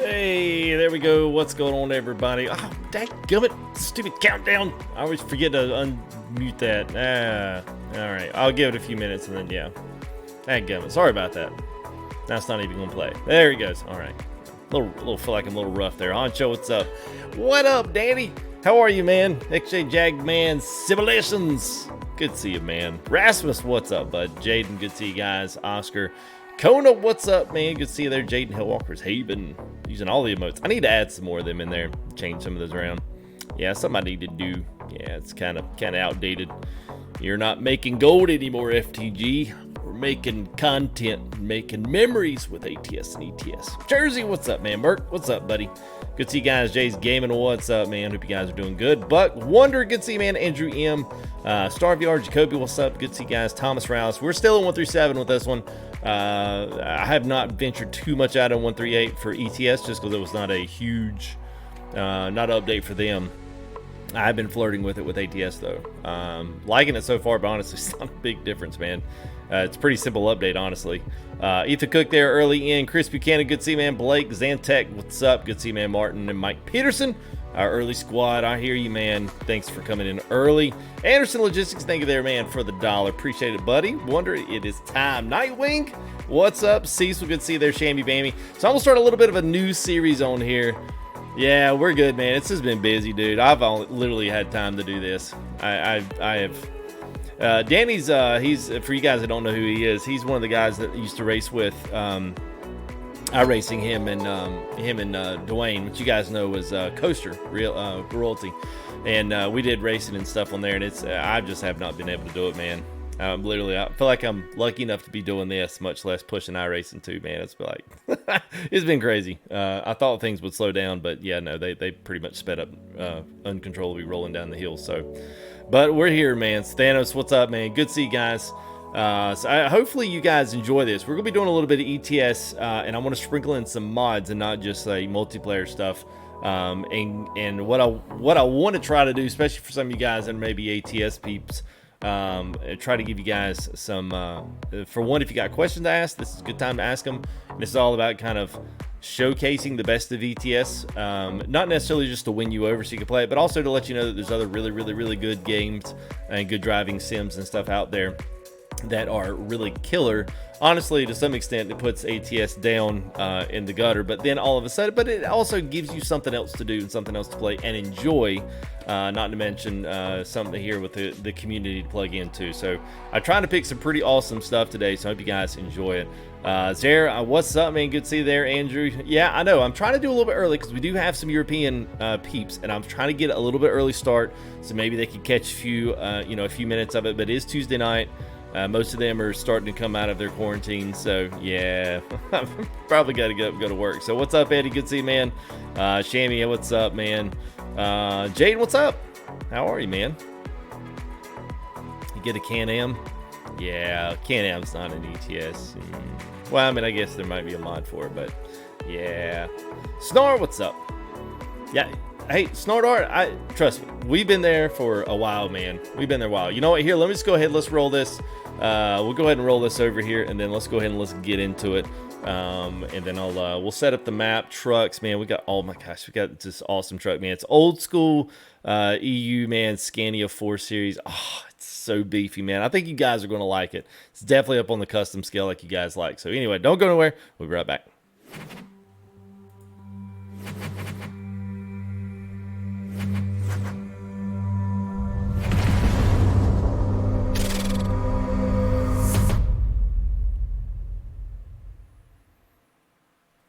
Hey, there we go. What's going on, everybody? Oh, dadgummit, stupid countdown. I always forget to unmute that. All right. I'll give it a few minutes and then, yeah. Dadgummit. Sorry about that. That's not even going to play. There he goes. All right. Little feel like I'm a little rough there. Honcho, what's up? What up, Danny? How are you, man? XJ Jagman, Civilizations. Good to see you, man. Rasmus, what's up, bud? Jaden, good to see you guys. Oscar. Kona, what's up, man? Good to see you there. Jaden Hillwalker's Haven. Using all the emotes. I need to add some more of them in there. Change some of those around. Yeah, something I need to do. Yeah, it's kind of outdated. You're not making gold anymore, FTG. We're making content, making memories with ATS and ETS. Jersey, what's up, man? Merc, what's up, buddy? Good to see you guys. Jay's Gaming, what's up, man? Hope you guys are doing good. Buck Wonder, good to see you, man. Andrew M. Star VR, Jacoby, what's up? Good to see you guys. Thomas Rouse. We're still in 137 with this one. I have not ventured too much out on 138 for ETS just because it was not a huge, not an update for them. I've been flirting with it with ATS though. Liking it so far, but honestly, it's not a big difference, man. It's a pretty simple update, honestly. Ethan Cook there early in. Chris Buchanan, good to see you, man. Blake Zantek, what's up? Good to see you, man. Martin and Mike Peterson, our early squad. I hear you, man. Thanks for coming in early. Anderson Logistics, thank you there, man, for the $1. Appreciate it, buddy. Wonder it is time. Nightwing, what's up? Cecil, good to see you there. Shammy Bammy. So I'm gonna start a little bit of a new series on here. Yeah, we're good, man. It's just been busy, dude. I've literally had time to do this. I have. Danny's, he's, for you guys that don't know who he is, he's one of the guys that used to race with, iRacing, him and Dwayne, which you guys know was Coaster, Royalty. And we did racing and stuff on there, and it's, I just have not been able to do it, man. Literally, I feel like I'm lucky enough to be doing this, much less pushing iRacing too, man. It's like, it's been crazy. I thought things would slow down, but yeah, no, they pretty much sped up, uncontrollably rolling down the hill. So, but we're here, man. Thanos, what's up, man? Good to see you guys. Hopefully you guys enjoy this. We're gonna be doing a little bit of ETS, and I want to sprinkle in some mods and not just like multiplayer stuff. And what I want to try to do, especially for some of you guys and maybe ATS peeps. Try to give you guys some, for one, if you got questions to ask, this is a good time to ask them. And this is all about kind of showcasing the best of ETS, not necessarily just to win you over so you can play it, but also to let you know that there's other really good games and good driving sims and stuff out there that are really killer. Honestly, to some extent, it puts ATS down in the gutter, but then all of a sudden, but it also gives you something else to do and something else to play and enjoy, not to mention something here with the community to plug into. So I'm trying to pick some pretty awesome stuff today, so I hope you guys enjoy it. Zare, what's up, man? Good to see you there, Andrew. Yeah, I know. I'm trying to do a little bit early because we do have some European peeps, and I'm trying to get a little bit early start, so maybe they could catch a few minutes of it, but it is Tuesday night. Most of them are starting to come out of their quarantine, so yeah, probably got to go to work. So what's up, Eddie? Good to see you, man. Shammy, what's up, man? Jade, what's up? How are you, man? You get a Can-Am? Yeah, Can-Am's not an ETS. Well, I mean, I guess there might be a mod for it, but yeah. Snore, what's up? Yeah. Hey, Snordart, trust me, we've been there for a while, man. We've been there a while. You know what? Here, let me just go ahead. Let's roll this. We'll go ahead and roll this over here, and then let's go ahead and let's get into it. And then we'll set up the map. Trucks, man. We got, oh my gosh, we got this awesome truck, man. It's old school EU, man. Scania 4 Series. Oh, it's so beefy, man. I think you guys are going to like it. It's definitely up on the custom scale like you guys like. So anyway, don't go nowhere. We'll be right back.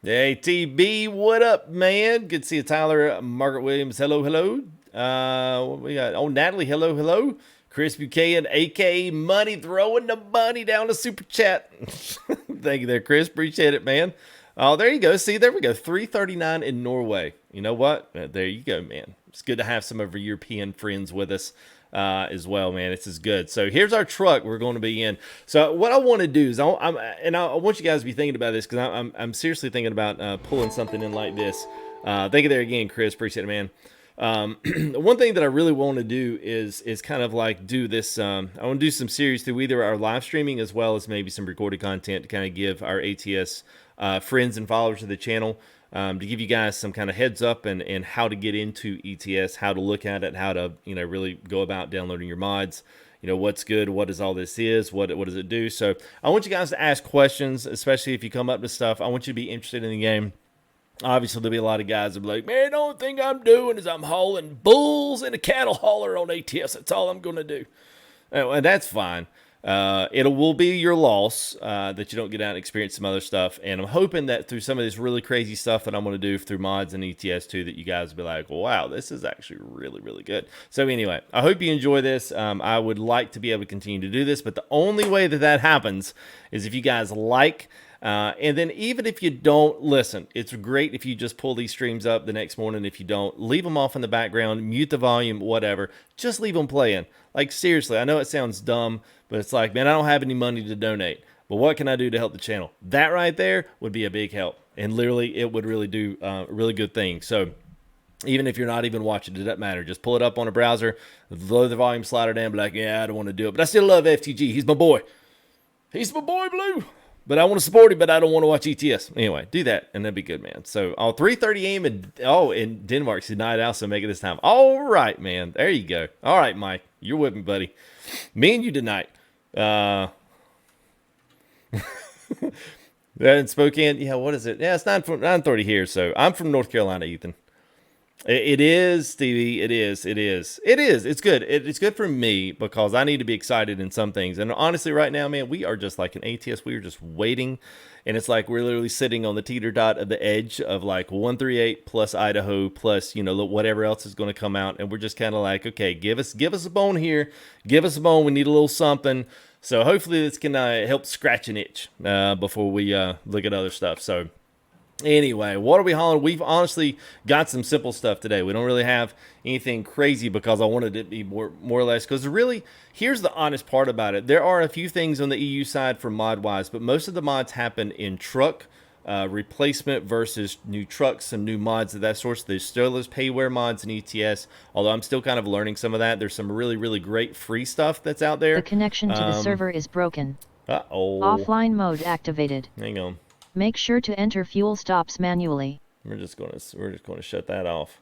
Hey, TB, what up, man? Good to see you, Tyler. Margaret Williams, hello. What we got? Oh, Natalie, hello. Chris Buchanan, a.k.a. Money, throwing the money down the super chat. Thank you there, Chris. Appreciate it, man. Oh, there you go. See, there we go. 339 in Norway. You know what? There you go, man. It's good to have some of our European friends with us as well, man. This is good. So here's our truck we're going to be in. So what I want to do is I want you guys to be thinking about this because I'm seriously thinking about pulling something in like this. Thank you there again, Chris. Appreciate it, man. One thing that I really want to do is kind of like do this. I want to do some series through either our live streaming as well as maybe some recorded content to kind of give our ATS friends and followers of the channel to give you guys some kind of heads up and how to get into ETS, how to look at it, how to, really go about downloading your mods. What's good, what is all this is, what does it do. So I want you guys to ask questions, especially if you come up to stuff. I want you to be interested in the game. Obviously, there'll be a lot of guys that be like, man, the only thing I'm doing is I'm hauling bulls in a cattle hauler on ATS. That's all I'm going to do. And that's fine. It will be your loss that you don't get out and experience some other stuff. And I'm hoping that through some of this really crazy stuff that I'm going to do through mods and ETS2 that you guys will be like, wow, this is actually really, really good. So anyway, I hope you enjoy this. I would like to be able to continue to do this, but the only way that happens is if you guys like. And then even if you don't listen, it's great if you just pull these streams up the next morning. If you don't, leave them off in the background, mute the volume, whatever. Just leave them playing. Like, seriously, I know it sounds dumb, but it's like, man, I don't have any money to donate. But what can I do to help the channel? That right there would be a big help. And literally, it would really do a really good thing. So even if you're not even watching, it doesn't matter. Just pull it up on a browser, lower the volume slider down, be like, yeah, I don't want to do it. But I still love FTG. He's my boy. He's my boy, Blue. But I want to support him, but I don't want to watch ETS. Anyway, do that, and that'd be good, man. So, 3:30 a.m. in Denmark's tonight. Also make it this time. All right, man. There you go. All right, Mike. You're with me, buddy. Me and you tonight. In Spokane. Yeah, what is it? Yeah, it's 9:30 here. So, I'm from North Carolina, Ethan. It is, Stevie. It is. It's good. It's good for me because I need to be excited in some things. And honestly, right now, man, we are just like an ATS. We are just waiting. And it's like we're literally sitting on the teeter dot of the edge of like 138 plus Idaho plus, whatever else is going to come out. And we're just kind of like, okay, give us a bone here. Give us a bone. We need a little something. So hopefully this can help scratch an itch before we look at other stuff. So anyway, what are we hauling? We've honestly got some simple stuff today. We don't really have anything crazy because I wanted it to be more or less. Because really, here's the honest part about it. There are a few things on the EU side for mod-wise, but most of the mods happen in truck replacement versus new trucks and new mods of that sort. So there's still those payware mods in ETS, although I'm still kind of learning some of that. There's some really, really great free stuff that's out there. The connection to the server is broken. Uh-oh. Offline mode activated. Hang on. Make sure to enter fuel stops manually. We're just going to shut that off.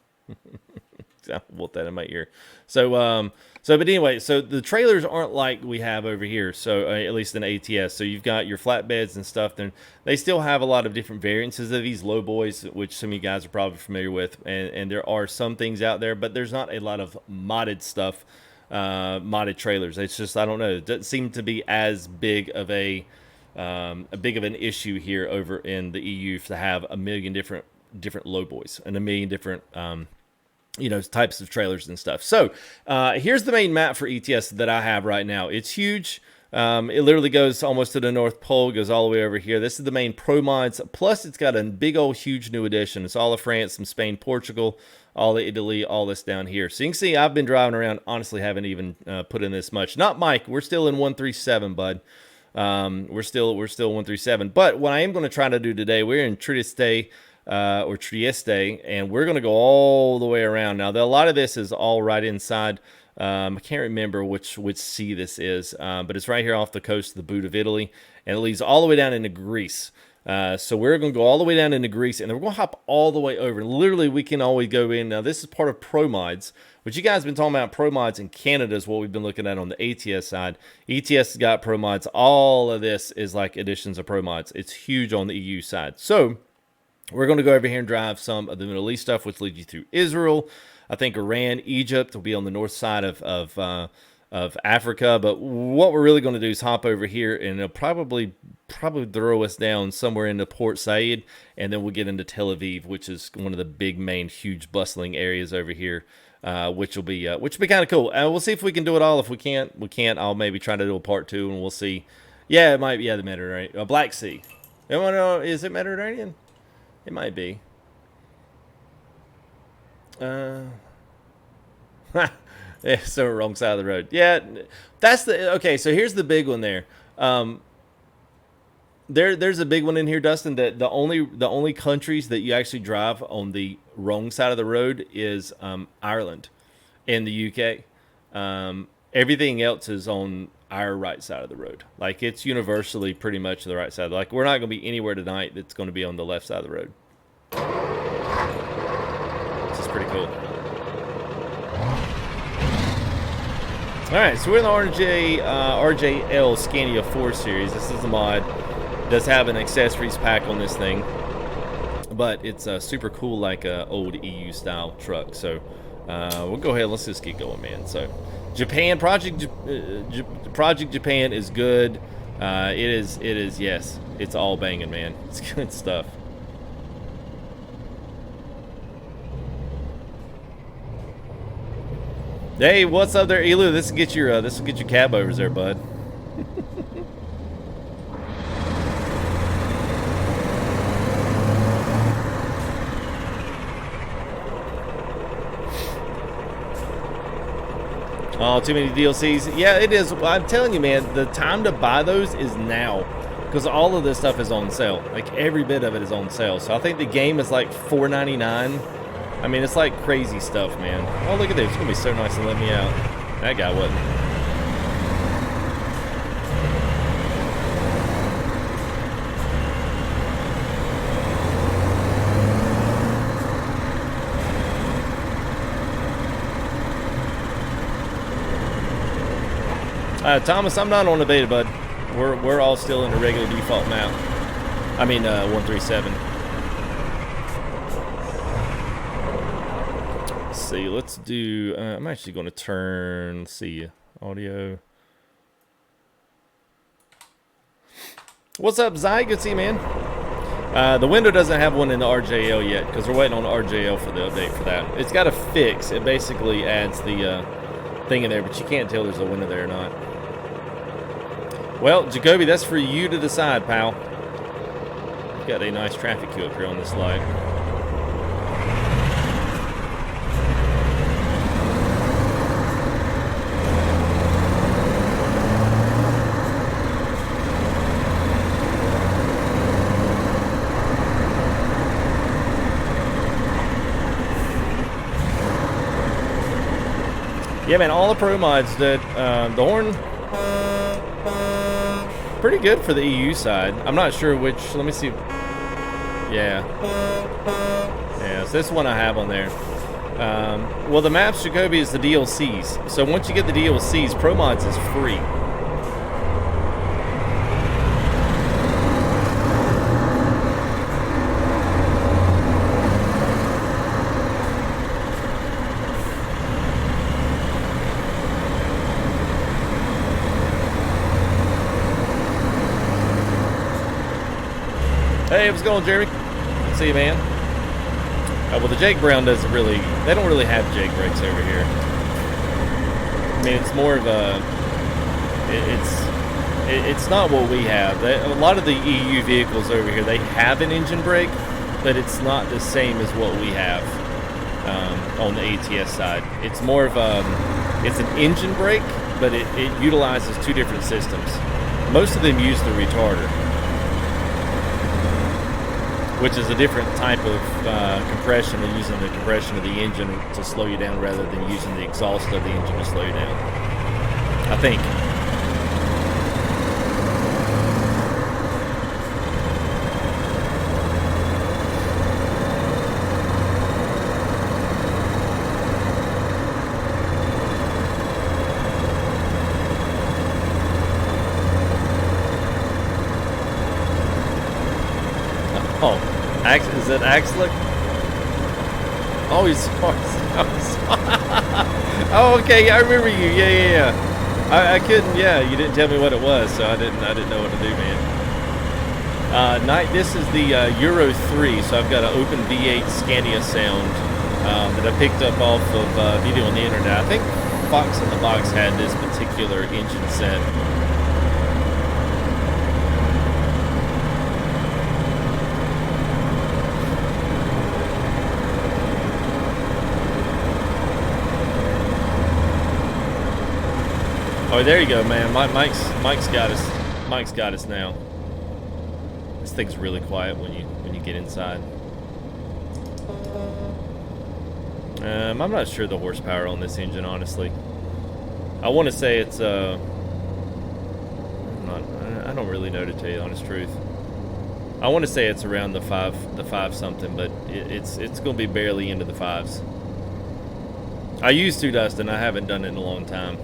I'll want that in my ear. But anyway, so the trailers aren't like we have over here. So at least in ATS. So you've got your flatbeds and stuff. Then they still have a lot of different variances of these low boys, which some of you guys are probably familiar with. And there are some things out there, but there's not a lot of modded stuff, modded trailers. It's just, I don't know. It doesn't seem to be as big of a big of an issue here over in the EU to have a million different low boys and a million different types of trailers and stuff. So here's the main map for ETS that I have right now. It's huge. It literally goes almost to the North Pole, goes all the way over here. This is the main Promods. Plus, it's got a big old huge new addition. It's all of France, some Spain, Portugal, all of Italy, all this down here. So you can see I've been driving around. Honestly, haven't even put in this much. Not Mike. We're still in 137, bud. We're still 137. But what I am going to try to do today, we're in Trieste, and we're going to go all the way around. Now, a lot of this is all right inside. I can't remember which sea this is, but it's right here off the coast of the boot of Italy, and it leads all the way down into Greece. So we're going to go all the way down into Greece, and then we're going to hop all the way over. And literally, we can always go in. Now, this is part of Promods, which you guys have been talking about. Promods in Canada is what we've been looking at on the ATS side. ETS has got Promods. All of this is like additions of Promods. It's huge on the EU side. So we're going to go over here and drive some of the Middle East stuff, which leads you through Israel. I think Iran, Egypt will be on the north side of Africa. But what we're really going to do is hop over here, and it'll probably throw us down somewhere into Port Said, and then we'll get into Tel Aviv, which is one of the big, main, huge, bustling areas over here, which will be kind of cool. We'll see if we can do it all. If we can't, I'll maybe try to do a part 2, and we'll see. Yeah, it might be the Mediterranean, Black Sea. Is it Mediterranean? It might be. Yeah, so wrong side of the road. Yeah, that's okay. So here's the big one there. There's a big one in here, Dustin. That the only countries that you actually drive on the wrong side of the road is Ireland and the UK. Everything else is on our right side of the road. Like, it's universally pretty much the right side. Like, we're not going to be anywhere tonight that's going to be on the left side of the road. pretty cool. All right, so we're in the RJL Scania 4 series. This is the mod. It does have an accessories pack on this thing, but it's super cool, like a old EU style truck. So we'll go ahead. Let's just get going, man. So Japan Project Japan is good. It is. Yes, it's all banging, man. It's good stuff. Hey, what's up there, Elu? This will get your cab overs there, bud. Oh, too many DLCs. Yeah, it is. I'm telling you, man, the time to buy those is now, because all of this stuff is on sale. Like every bit of it is on sale. So I think the game is like $4.99. I mean, it's like crazy stuff, man. Oh, look at this. It's going to be so nice to let me out. That guy wasn't. Thomas, I'm not on the beta, bud. We're all still in the regular default map. I mean, 137. See, let's do I'm actually going to turn, let's see, audio. What's up, Zai? Good to see you, man. The window doesn't have one in the RJL yet because we're waiting on the RJL for the update for that. It's got a fix. It basically adds the thing in there, but you can't tell there's a window there or not. Well, Jacoby, that's for you to decide, pal. You've got a nice traffic queue up here on this slide. Yeah, man, all the pro mods did. The horn, pretty good for the EU side. I'm not sure which. Let me see. Yeah, so this one I have on there. Well, the maps, Jacoby, is the DLCs. So once you get the DLCs, pro mods is free. Hey, what's going on, Jeremy? Good to see you, man. Well, the Jake Brown doesn't really, they don't really have Jake brakes over here. I mean, it's more of a, it's not what we have. A lot of the EU vehicles over here, they have an engine brake, but it's not the same as what we have on the ATS side. It's more of a, it's an engine brake, but it utilizes two different systems. Most of them use the retarder, which is a different type of compression, and using the compression of the engine to slow you down rather than using the exhaust of the engine to slow you down, I think. Oh, is it Axlick? Oh, he's oh, okay, I remember you. Yeah. I couldn't. Yeah, you didn't tell me what it was, so I didn't know what to do, man. This is the Euro 3, so I've got an open V8 Scania sound that I picked up off of video on the internet. I think Fox in the Box had this particular engine set. Oh, there you go, man. Mike's got us. Mike's got us now. This thing's really quiet when you get inside. I'm not sure the horsepower on this engine, honestly. I want to say it's I don't really know, to tell you the honest truth. I want to say it's around the five something, but it's going to be barely into the fives. I used to, Dustin. I haven't done it in a long time.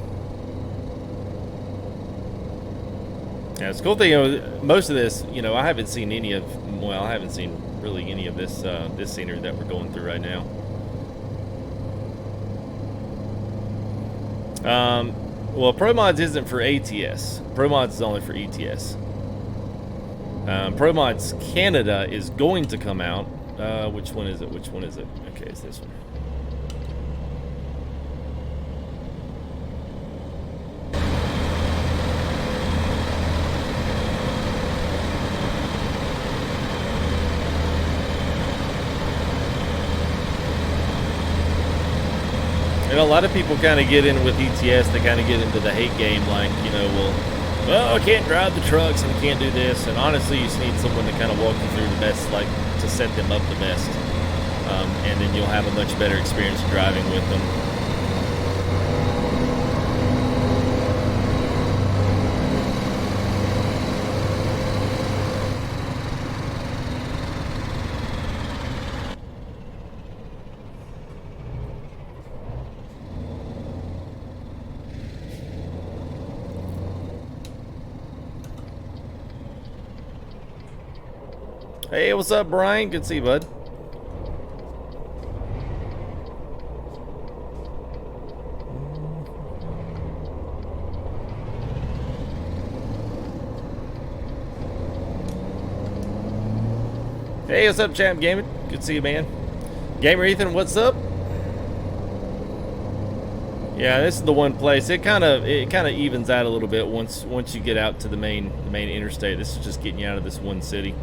Yeah, it's a cool thing. You know, most of this, you know, I haven't seen any of. Well, I haven't seen really any of this this scenery that we're going through right now. Well, Promods isn't for ATS. Promods is only for ETS. Promods Canada is going to come out. Which one is it? Which one is it? Okay, it's this one. You know, a lot of people kind of get in with ETS. They kind of get into the hate game, like, you know, well, I can't drive the trucks and I can't do this. And honestly, you just need someone to kind of walk you through the best, like, to set them up the best. And then you'll have a much better experience driving with them. Hey, what's up, Brian? Good to see you, bud. Hey, what's up, Champ Gaming? Good to see you, man. Gamer Ethan, what's up? Yeah, this is the one place. It kind of evens out a little bit once you get out to the main interstate. This is just getting you out of this one city.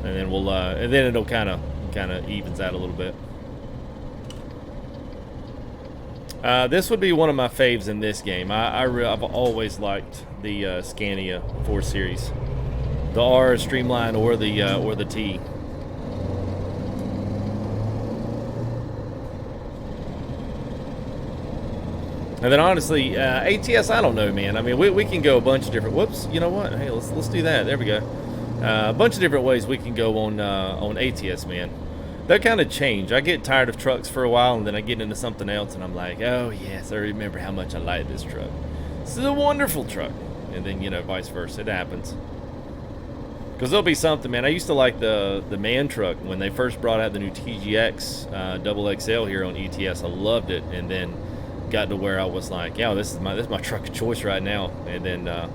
And then we'll and then it'll kind of evens out a little bit. This would be one of my faves in this game. I've always liked the Scania 4 Series, the R Streamline or the T. And then honestly, ATS, I don't know, man. I mean, we can go a bunch of different. Whoops, you know what? Hey, let's do that. There we go. A bunch of different ways we can go on ATS, man. That kind of change. I get tired of trucks for a while, and then I get into something else, and I'm like, oh yes, I remember how much I like this truck. This is a wonderful truck. And then, you know, vice versa. It happens. Because there'll be something, man. I used to like the man truck when they first brought out the new TGX double XL here on ETS. I loved it, and then got to where I was like, yeah, this is my truck of choice right now. And then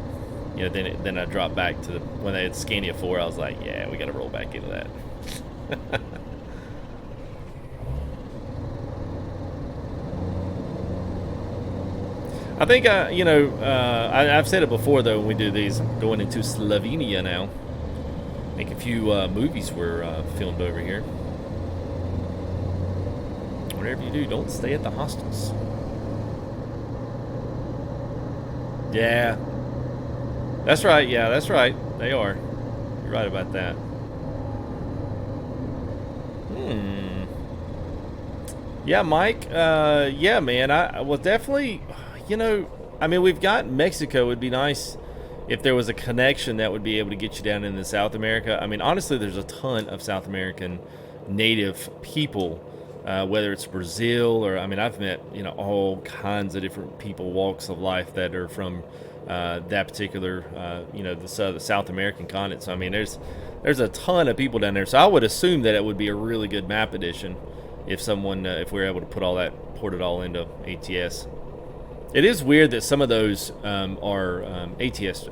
you know, then I dropped back to when they had Scania 4. I was like, yeah, we got to roll back into that. I think you know, I've said it before though. When we do these, going into Slovenia now. I think a few movies were filmed over here. Whatever you do, don't stay at the hostels. Yeah. That's right, yeah, that's right. They are. You're right about that. Yeah, Mike, yeah, man, I will definitely, you know, I mean, we've got Mexico. It'd be nice if there was a connection that would be able to get you down into South America. I mean, honestly, there's a ton of South American native people, whether it's Brazil or, I mean, I've met, you know, all kinds of different people, walks of life that are from that particular, you know, the South American continent. So, I mean, there's a ton of people down there. So I would assume that it would be a really good map addition if someone, if we were able to port it all into ATS. It is weird that some of those are ETS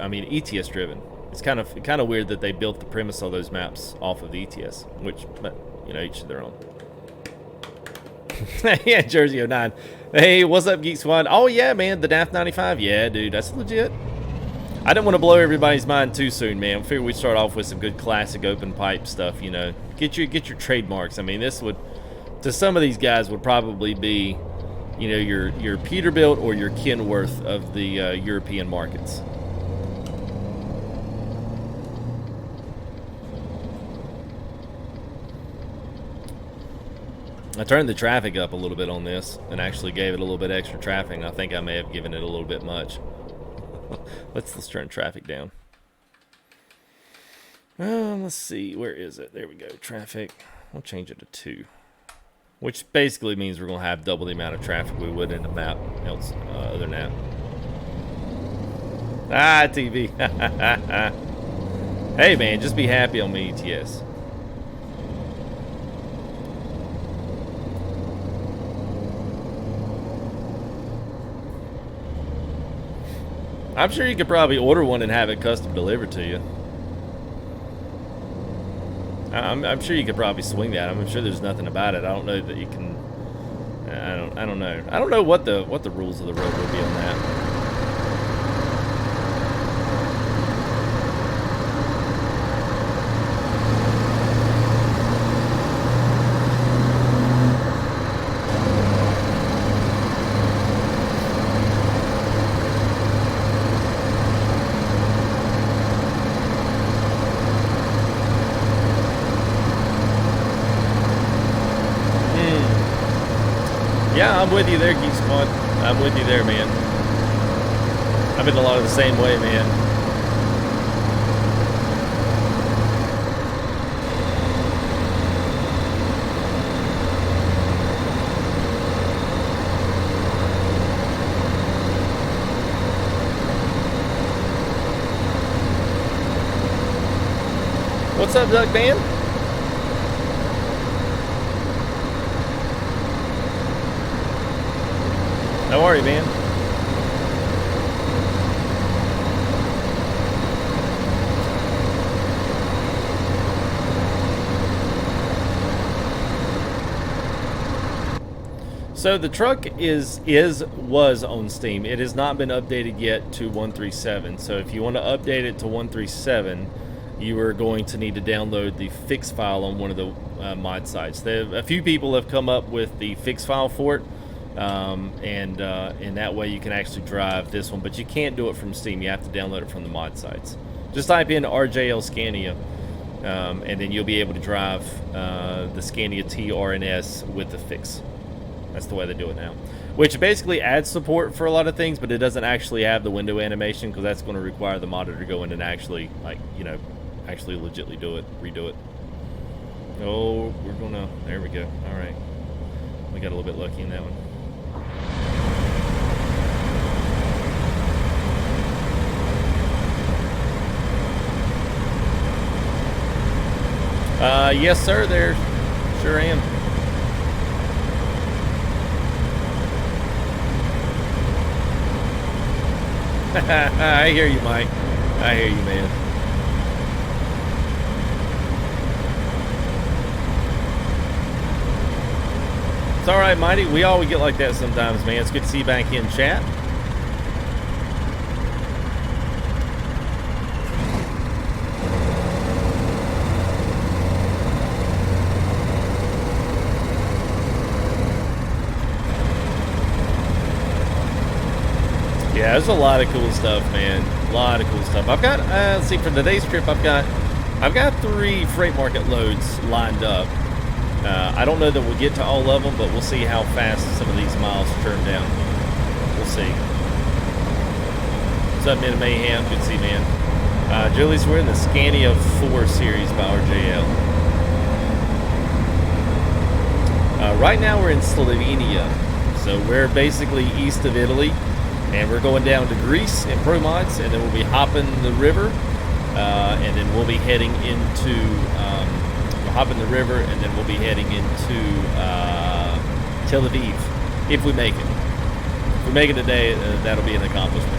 driven. It's kind of weird that they built the premise of those maps off of the ETS, but you know, each to their own. Yeah, Jersey 09. Hey, what's up, Geek Squad? Oh yeah, man, the DAF 95. Yeah, dude, that's legit. I didn't want to blow everybody's mind too soon, man. I figured we'd start off with some good classic open pipe stuff. You know, get your trademarks. I mean, this would, to some of these guys, would probably be, you know, your Peterbilt or your Kenworth of the European markets. I turned the traffic up a little bit on this and actually gave it a little bit extra traffic. I think I may have given it a little bit much. Let's turn traffic down. Let's see, where is it? There we go. Traffic. We'll change it to 2. Which basically means we're going to have double the amount of traffic we would in a map else, other than that. Ah, TV. Hey, man, just be happy on my ETS. I'm sure you could probably order one and have it custom delivered to you. I'm sure you could probably swing that. I'm sure there's nothing about it. I don't know that you can. I don't know. I don't know what the rules of the road would be on that. Yeah, I'm with you there, Geek Squad. I'm with you there, man. I've been a lot of the same way, man. What's up, Duck Man? How are you, man? So the truck was on Steam. It has not been updated yet to 137. So if you want to update it to 137, you are going to need to download the fix file on one of the mod sites. A few people have come up with the fix file for it. And that way you can actually drive this one, but you can't do it from Steam. You have to download it from the mod sites. Just type in RJL Scania, and then you'll be able to drive the Scania TRNS with the fix. That's the way they do it now, which basically adds support for a lot of things, but it doesn't actually have the window animation, because that's going to require the modder to go in and actually, like, you know, actually legitly redo it. Oh, there we go. All right, we got a little bit lucky in that one. Yes, sir, there. Sure am. I hear you, Mike. I hear you, man. It's all right, Mighty. We all get like that sometimes, man. It's good to see you back in chat. Yeah, there's a lot of cool stuff, man. A lot of cool stuff. I've got, let's see, for today's trip, I've got 3 freight market loads lined up. I don't know that we'll get to all of them, but we'll see how fast some of these miles turn down. We'll see. What's up, Man Mayhem? Good to see you, man. Julie's, we're in the Scania 4 series by RJL. Right now we're in Slovenia, so we're basically east of Italy. And we're going down to Greece and Promods, and then we'll be hopping the river, and then we'll be heading into, we'll hop in the river, and then we'll be heading into Tel Aviv, if we make it. If we make it today, that'll be an accomplishment.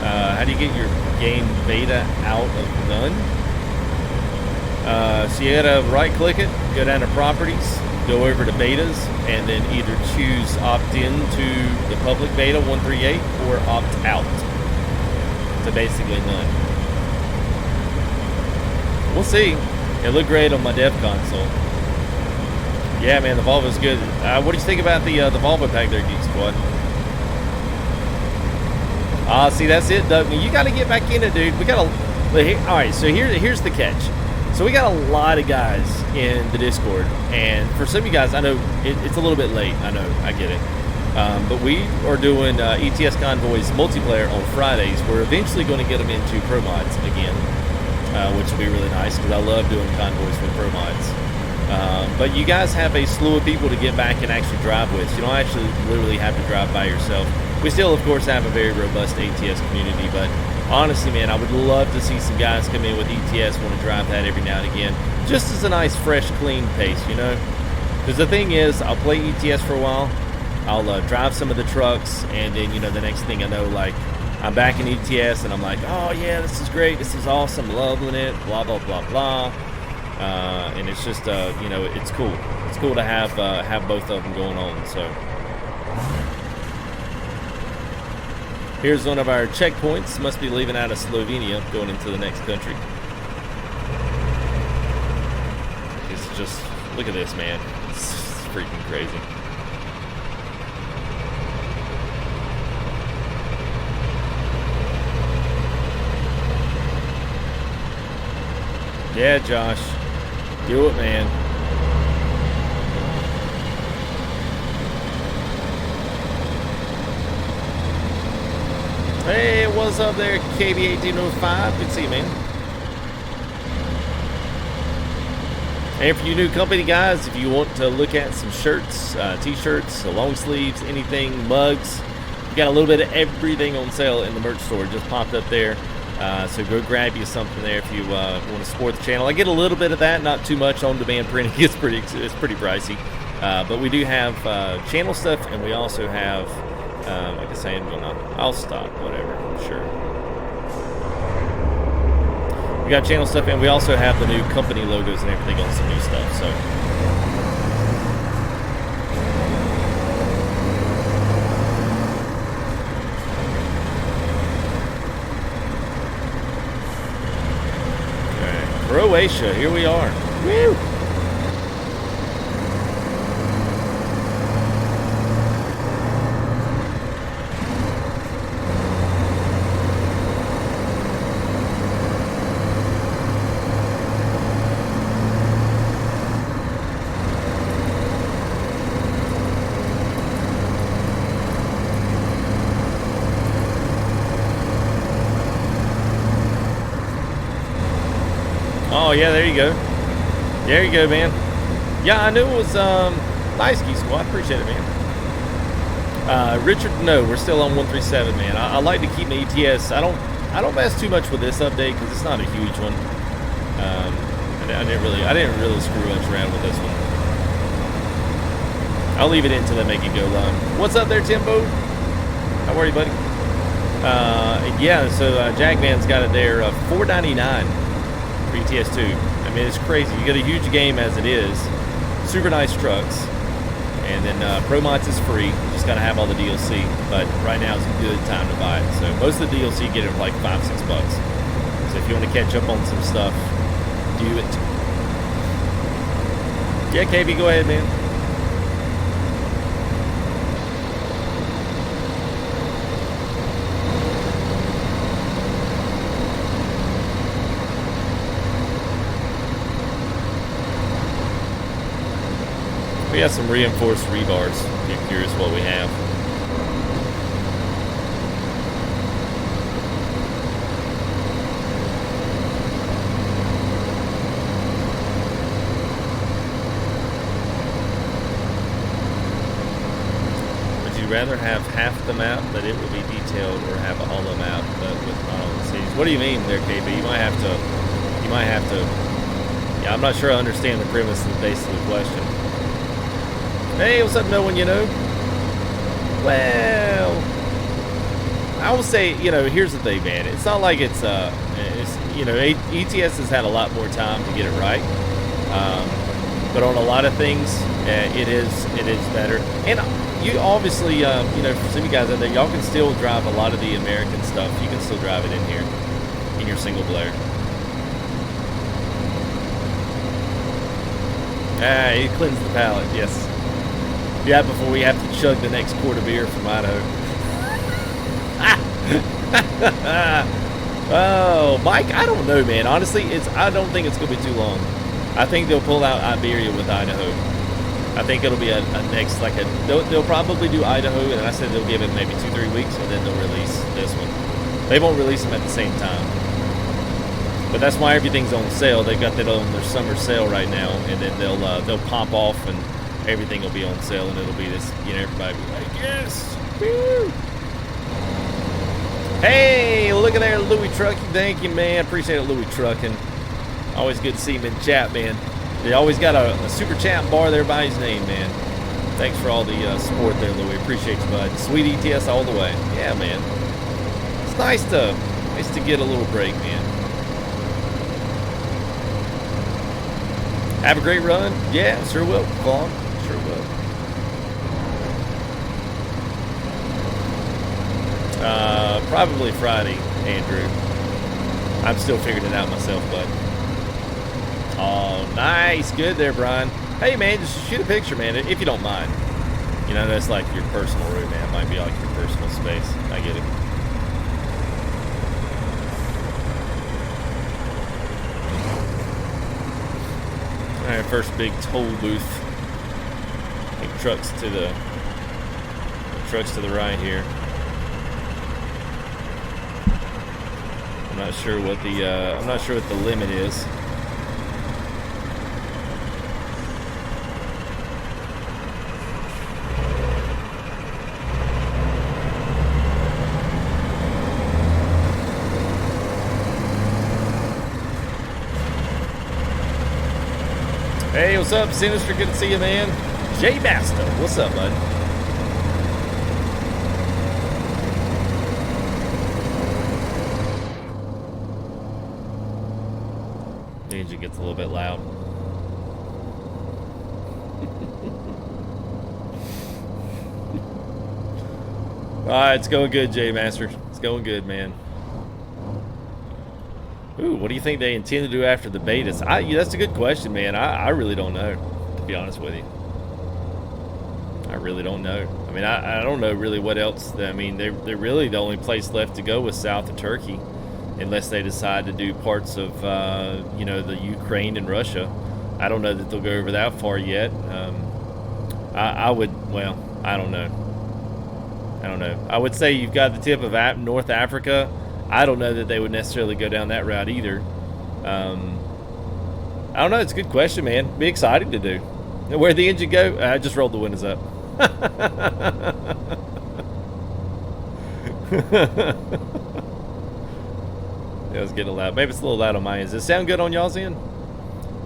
How do you get your game beta out of none? So you gotta right click it, go down to properties, go over to betas, and then either choose opt in to the public beta 138 or opt out to basically none. We'll see. It looked great on my dev console. Yeah, man, the Volvo's good. What do you think about the Volvo pack there, Geek Squad? See, that's it, Doug. You got to get back in it, dude. We got to. All right, so here's the catch. So we got a lot of guys in the Discord, and for some of you guys, I know it's a little bit late. I know, I get it. But we are doing ETS Convoys multiplayer on Fridays. We're eventually going to get them into Promods again, which will be really nice because I love doing convoys with Promods. But you guys have a slew of people to get back and actually drive with. You don't actually literally have to drive by yourself. We still, of course, have a very robust ATS community, but honestly, man, I would love to see some guys come in with ETS, want to drive that every now and again, just as a nice, fresh, clean pace, you know? Because the thing is, I'll play ETS for a while, I'll drive some of the trucks, and then, you know, the next thing I know, like, I'm back in ETS, and I'm like, oh, yeah, this is great, this is awesome, loving it, blah, blah, blah, blah. And it's just, you know, it's cool. It's cool to have both of them going on, so. Here's one of our checkpoints. Must be leaving out of Slovenia, going into the next country. It's just, look at this, man. It's freaking crazy. Yeah, Josh. Do it, man. Hey, what's up there, KB1805? Good to see you, man. And for you new company guys, if you want to look at some shirts, t-shirts, long sleeves, anything, mugs, we got a little bit of everything on sale in the merch store. Just popped up there. So go grab you something there if you want to support the channel. I get a little bit of that, not too much. On demand printing it's pretty pricey, but we do have channel stuff, and we also have like I say, I'll stop, whatever, sure. We got channel stuff, and we also have the new company logos and everything on some new stuff, so. Okay, Croatia, here we are. Woo! Oh, yeah, there you go. There you go, man. Yeah, I knew it was nice, Geek Squad. Appreciate it, man. Richard, no, we're still on 137, man. I like to keep my ETS. I don't mess too much with this update because it's not a huge one. I didn't really screw much around with this one. I'll leave it in until they make it go live. What's up there, Timbo? How are you, buddy? Yeah, so Jackman's got it there, $4.99 for ETS2. I mean, it's crazy. You get a huge game as it is. Super nice trucks. And then Promods is free. You just got to have all the DLC. But right now is a good time to buy it. So most of the DLC you get it for like $5-6. So if you want to catch up on some stuff, do it. Yeah, KB, go ahead, man. We have some reinforced rebars. If you're curious what we have. Would you rather have half the map, but it will be detailed, or have all the map, but with not all the cities? What do you mean there, KB? You might have to. Yeah, I'm not sure I understand the premise of the base of the question. Hey, what's up, no one you know? Well, I will say, you know, here's the thing, man. It's not like it's you know, ETS has had a lot more time to get it right. But on a lot of things, it is better. And you obviously, you know, for some of you guys out there, y'all can still drive a lot of the American stuff. You can still drive it in here, in your single player. It cleans the palate, yes. Yeah, before we have to chug the next quart of beer from Idaho. Oh, Mike, I don't know, man. Honestly, I don't think it's going to be too long. I think they'll pull out Iberia with Idaho. I think it'll be a next, like they'll probably do Idaho, and I said they'll give it maybe 2-3 weeks, and then they'll release this one. They won't release them at the same time. But that's why everything's on sale. They've got that on their summer sale right now, and then they'll pop off, and everything will be on sale, and it'll be this, you know, everybody will be like, yes! Woo! Hey, look at there, Louis Trucking. Thank you, man. Appreciate it, Louis Trucking. Always good to see him in chat, man. They always got a super chat bar there by his name, man. Thanks for all the support there, Louis. Appreciate you, bud. Sweet ETS all the way. Yeah, man. It's nice to get a little break, man. Have a great run. Yeah, sure will, Vaughn. Sure will. Probably Friday, Andrew. I'm still figuring it out myself, bud. Oh, nice. Good there, Brian. Hey, man, just shoot a picture, man, if you don't mind. You know, that's like your personal room, man. It might be like your personal space. I get it. All right, first big toll booth. Big trucks to the right here. I'm not sure what the limit is. Hey, what's up, Sinister? Good to see you, man. Jay Basta, what's up, bud? The engine gets a little bit loud. Alright, it's going good, Jay Master. It's going good, man. Ooh, what do you think they intend to do after the betas? That's a good question, man. I really don't know, to be honest with you. I really don't know. I mean, I don't know really what else. I mean, they're really the only place left to go was south of Turkey, unless they decide to do parts of, you know, the Ukraine and Russia. I don't know that they'll go over that far yet. I don't know. I don't know. I would say you've got the tip of North Africa. I don't know that they would necessarily go down that route either. I don't know. It's a good question, man. Be exciting to do. Where'd the engine go? I just rolled the windows up. It was getting loud. Maybe it's a little loud on my end. Does it sound good on y'all's end?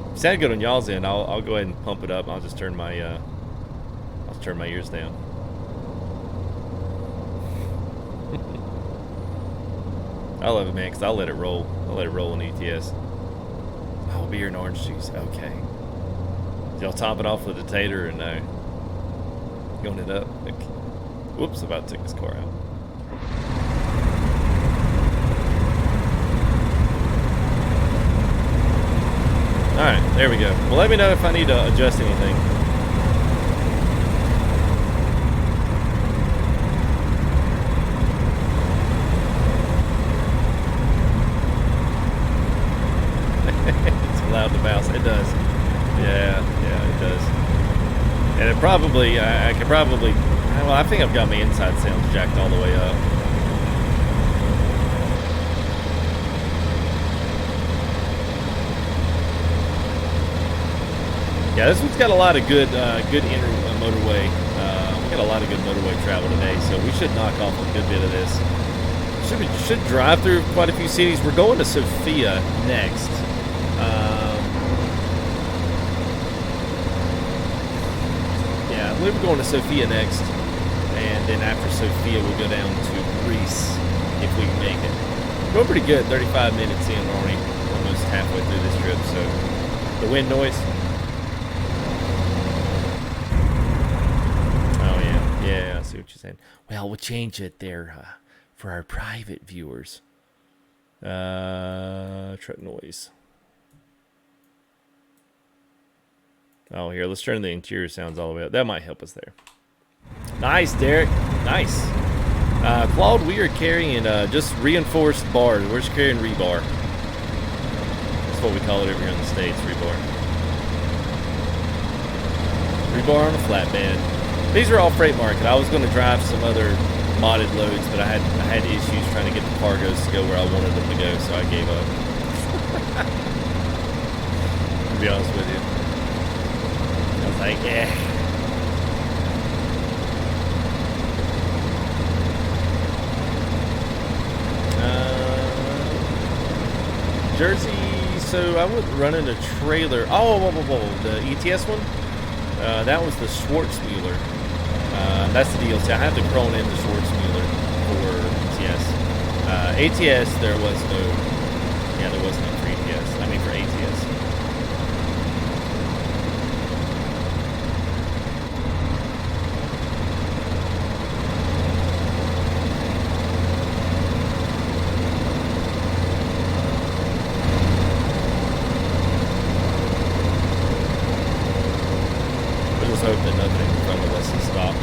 If it sounds good on y'all's end, I'll go ahead and pump it up. I'll just turn my ears down. I love it, man, because I'll let it roll. I'll let it roll in ETS. Oh, beer and orange juice. Okay. Y'all top it off with a tater and going it up. Okay. Whoops, about to take this car out. Alright, there we go. Well, let me know if I need to adjust anything. Loud to mouse. It does. Yeah, it does. And it probably, I could probably, well, I think I've got my inside sounds jacked all the way up. Yeah, this one's got a lot of good inner motorway. We got a lot of good motorway travel today, so we should knock off a good bit of this. Should drive through quite a few cities. We're going to Sofia next. Yeah, we're going to Sofia next, and then after Sofia we'll go down to Greece if we can make it. We're going pretty good, 35 minutes in, already almost halfway through this trip, so the wind noise. Oh yeah, I see what you're saying. Well, we'll change it there for our private viewers. Truck noise. Oh, here, let's turn the interior sounds all the way up. That might help us there. Nice, Derek. Nice. Claude, we are carrying just reinforced bars. We're just carrying rebar. That's what we call it over here in the States, rebar. Rebar on a flatbed. These are all freight market. I was going to drive some other modded loads, but I had issues trying to get the cargoes to go where I wanted them to go, so I gave up. To be honest with you. I was like, yeah. Jersey, so I was running a trailer. Oh, the ETS one? That was the Schwartzmuller. That's the deal. See, I had to clone in the Schwartzmuller for ETS. ATS, there was no for ETS. I mean, for ATS. Hope that nothing in front of us has stopped.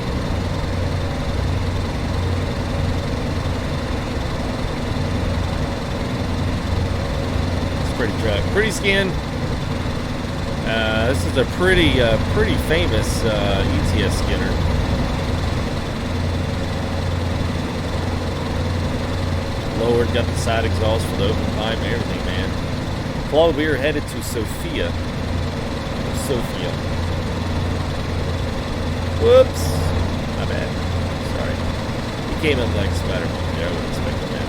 It's a pretty truck. Pretty skin. This is a pretty famous ETS skinner. Lowered, got the side exhaust for the open pipe and everything, man. Claw beer headed to Sophia. Whoops. My bad. Sorry. He came up like Spider-Man. Yeah, I would expect that.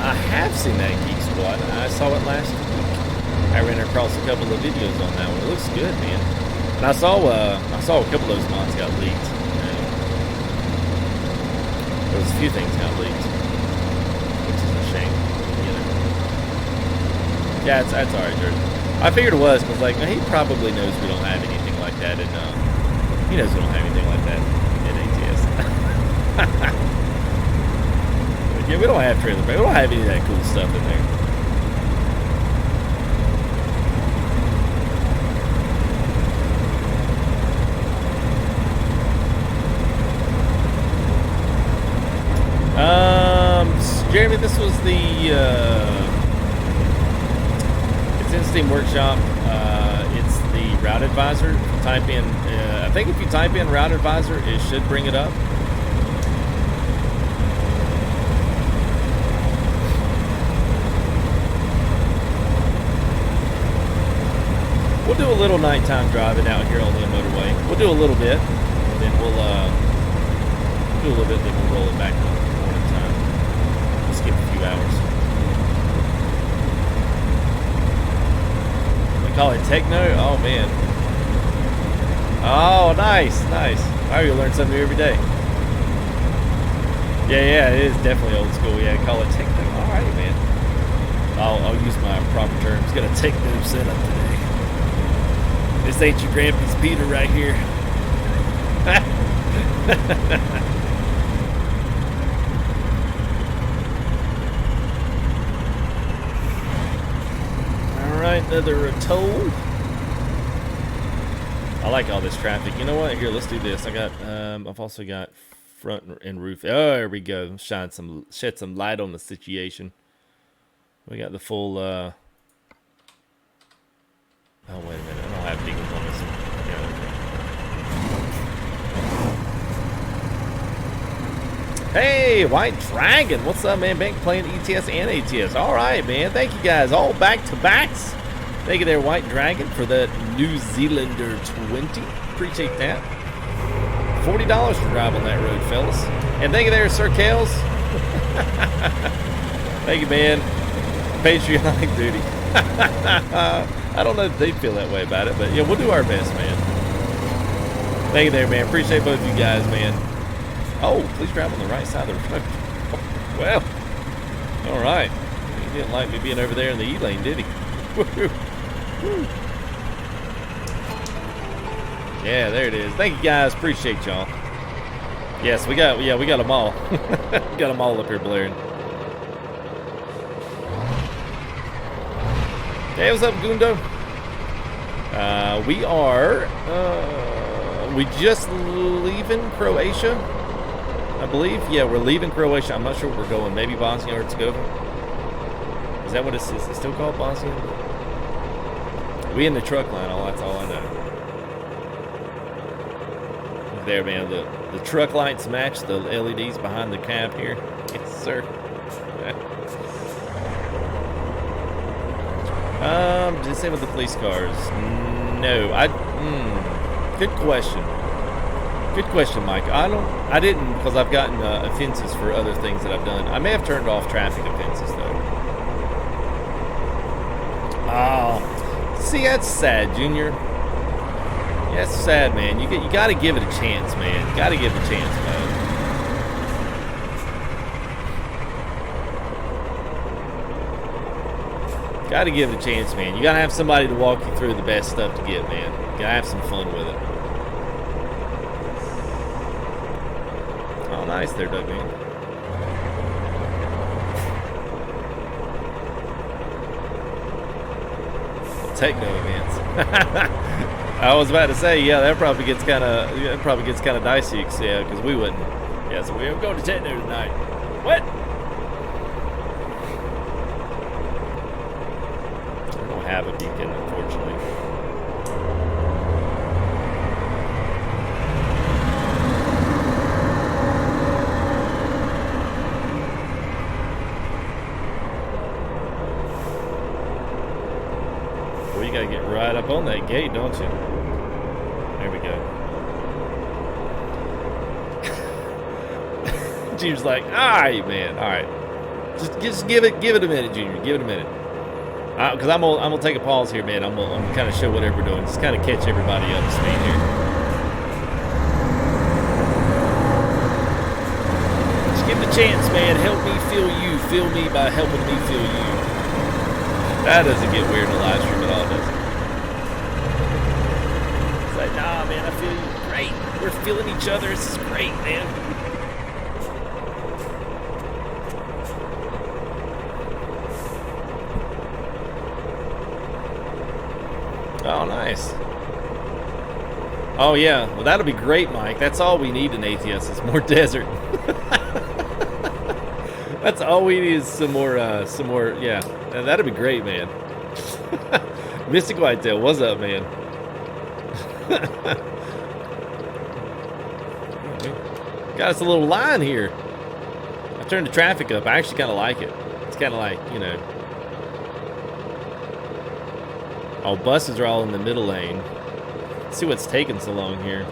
I have seen that Geek Squad. I saw it last week. I ran across a couple of videos on that one. It looks good, man. And I saw a couple of those mods got leaked. There was a few things got leaked, which is a shame. Yeah, that's alright, George. I figured it was, because, like, he probably knows we don't have anything like that, and, he knows we don't have anything like that in ATS. Yeah, we don't have trailer, but we don't have any of that cool stuff in there. Jeremy, this was the, it's in Steam Workshop. It's the Route Advisor. If you type in, I think if you type in Route Advisor, it should bring it up. We'll do a little nighttime driving out here on the motorway. We'll do a little bit, and then we'll do a little bit, then we'll roll it back to morning time. We'll skip a few hours. Call it techno? Oh, man. Oh, nice, nice. Oh, you learn something new every day. Yeah, it is definitely old school. Yeah, call it techno. All right, man. I'll use my proper terms. Got a techno setup today. This ain't your grandpa's Peter right here. Alright, another toll. I like all this traffic. You know what? Here, let's do this. I've also got front and roof. Oh, there we go. Shed some light on the situation. We got the full, oh, wait a minute. I don't have Deagles on this one. Yeah. Hey, White Dragon. What's up, man? Bank playing ETS and ATS. All right, man. Thank you, guys. All back-to-backs. Thank you there, White Dragon, for that New Zealander 20. Appreciate that. $40 for driving that road, fellas. And thank you there, Sir Kales. Thank you, man. Patriotic duty. I don't know if they feel that way about it, but yeah, we'll do our best, man. Thank you there, man. Appreciate both of you guys, man. Oh, please drive on the right side of the road. Well, all right. He didn't like me being over there in the E lane, did he? Woo. Yeah, there it is. Thank you, guys. Appreciate y'all. Yes, we got them all. Got them all up here blaring. Hey, what's up, Gundo? We are, we just leaving Croatia, I believe. Yeah, we're leaving Croatia. I'm not sure where we're going. Maybe Bosnia or Herzegovina. Is that what it's still called, Bosnia? We in the truck line, that's all I know. There, man, the truck lights match the LEDs behind the cab here. Yes, sir. Did it say with the police cars? No, good question. Good question, Mike. I didn't, because I've gotten offenses for other things that I've done. I may have turned off traffic offenses, though. Oh, see, that's sad, Junior. Yeah, that's sad, man. You got to give it a chance, man. You got to give it a chance, man. Got to give it a chance, man. You got to have somebody to walk you through the best stuff to get, man. You got to have some fun with it. Oh, nice there, Doug, man. Techno events. I was about to say, yeah, that probably gets kind of dicey, yeah, because we wouldn't. Yeah, so we're going to techno tonight. What? I don't have a beacon, unfortunately. Well, you gotta get right up on that gate, don't you? There we go. Junior's like, all right, man, all right. Just give it a minute, Junior. Give it a minute. Because I'm gonna take a pause here, man. I'm gonna kind of show whatever we're doing. Just kind of catch everybody up to speed here. Just give it a chance, man. Help me feel you. Feel me by helping me feel you. That doesn't get weird in the live stream at all, does it? It's like, nah, man, I feel you. Great. We're feeling each other. This is great, man. Oh, nice. Oh, yeah. Well, that'll be great, Mike. That's all we need in ATS is more desert. That's all we need is some more, yeah. That'd be great, man. Mystic Whitetail, what's up, man? Got us a little line here. I turned the traffic up. I actually kind of like it. It's kind of like, you know. Oh, buses are all in the middle lane. Let's see what's taking so long here.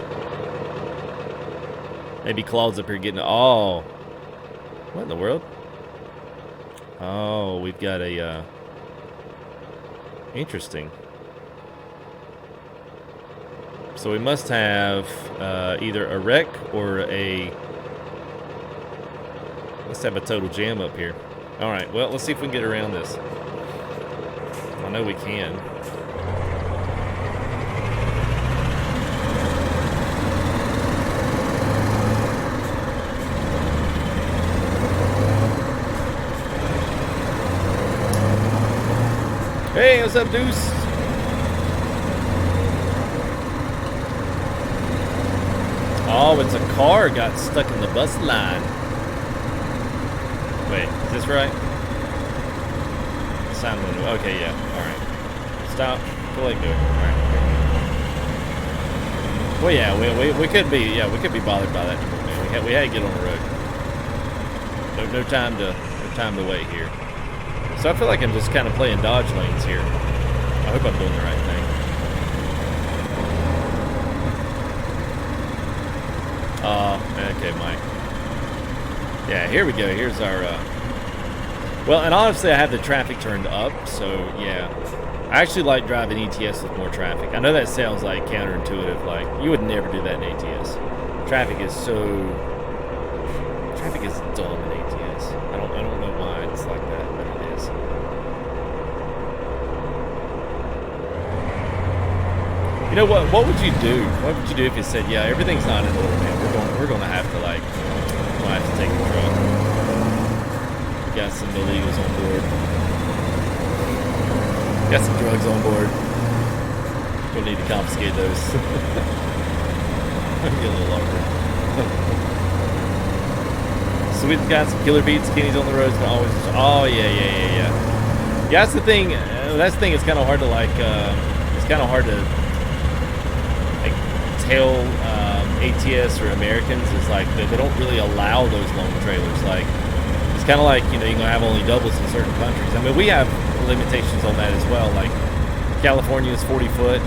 Maybe Claude's up here getting... Oh. What in the world? Oh, we've got a... Interesting. So we must have either a wreck or a... Let's have a total jam up here. Alright, well, let's see if we can get around this. I know we can. Hey, what's up, Deuce? Oh, it's a car got stuck in the bus line. Wait, is this right? Sound window. Okay, yeah. All right. Stop. Go like do it. All right. Well, yeah, we could be. Yeah, we could be bothered by that. Man, we had to get on the road. No time to wait here. So I feel like I'm just kind of playing dodge lanes here. I hope I'm doing the right thing. Okay, Mike. Yeah, here we go. Here's our, well, and honestly, I have the traffic turned up, so, yeah. I actually like driving ETS with more traffic. I know that sounds, like, counterintuitive. Like, you would never do that in ATS. Traffic is dumb in ATS. I don't know why it's like that, but it is. You know what? What would you do? What would you do if you said, "Yeah, everything's not in order, man. We're going to have to take the truck. We got some illegals on board. Got some drugs on board. We'll need to confiscate those." Get a little awkward. So we've got some killer beats, skinnies on the roads. Always. Oh yeah. Yeah, that's the thing. That's the thing. It's kind of hard to like. It's kind of hard to like tell ATS or Americans. It's like they don't really allow those long trailers. Like it's kind of like, you know, you're gonna have only doubles in certain countries. I mean, we have limitations on that as well. Like California is 40 foot.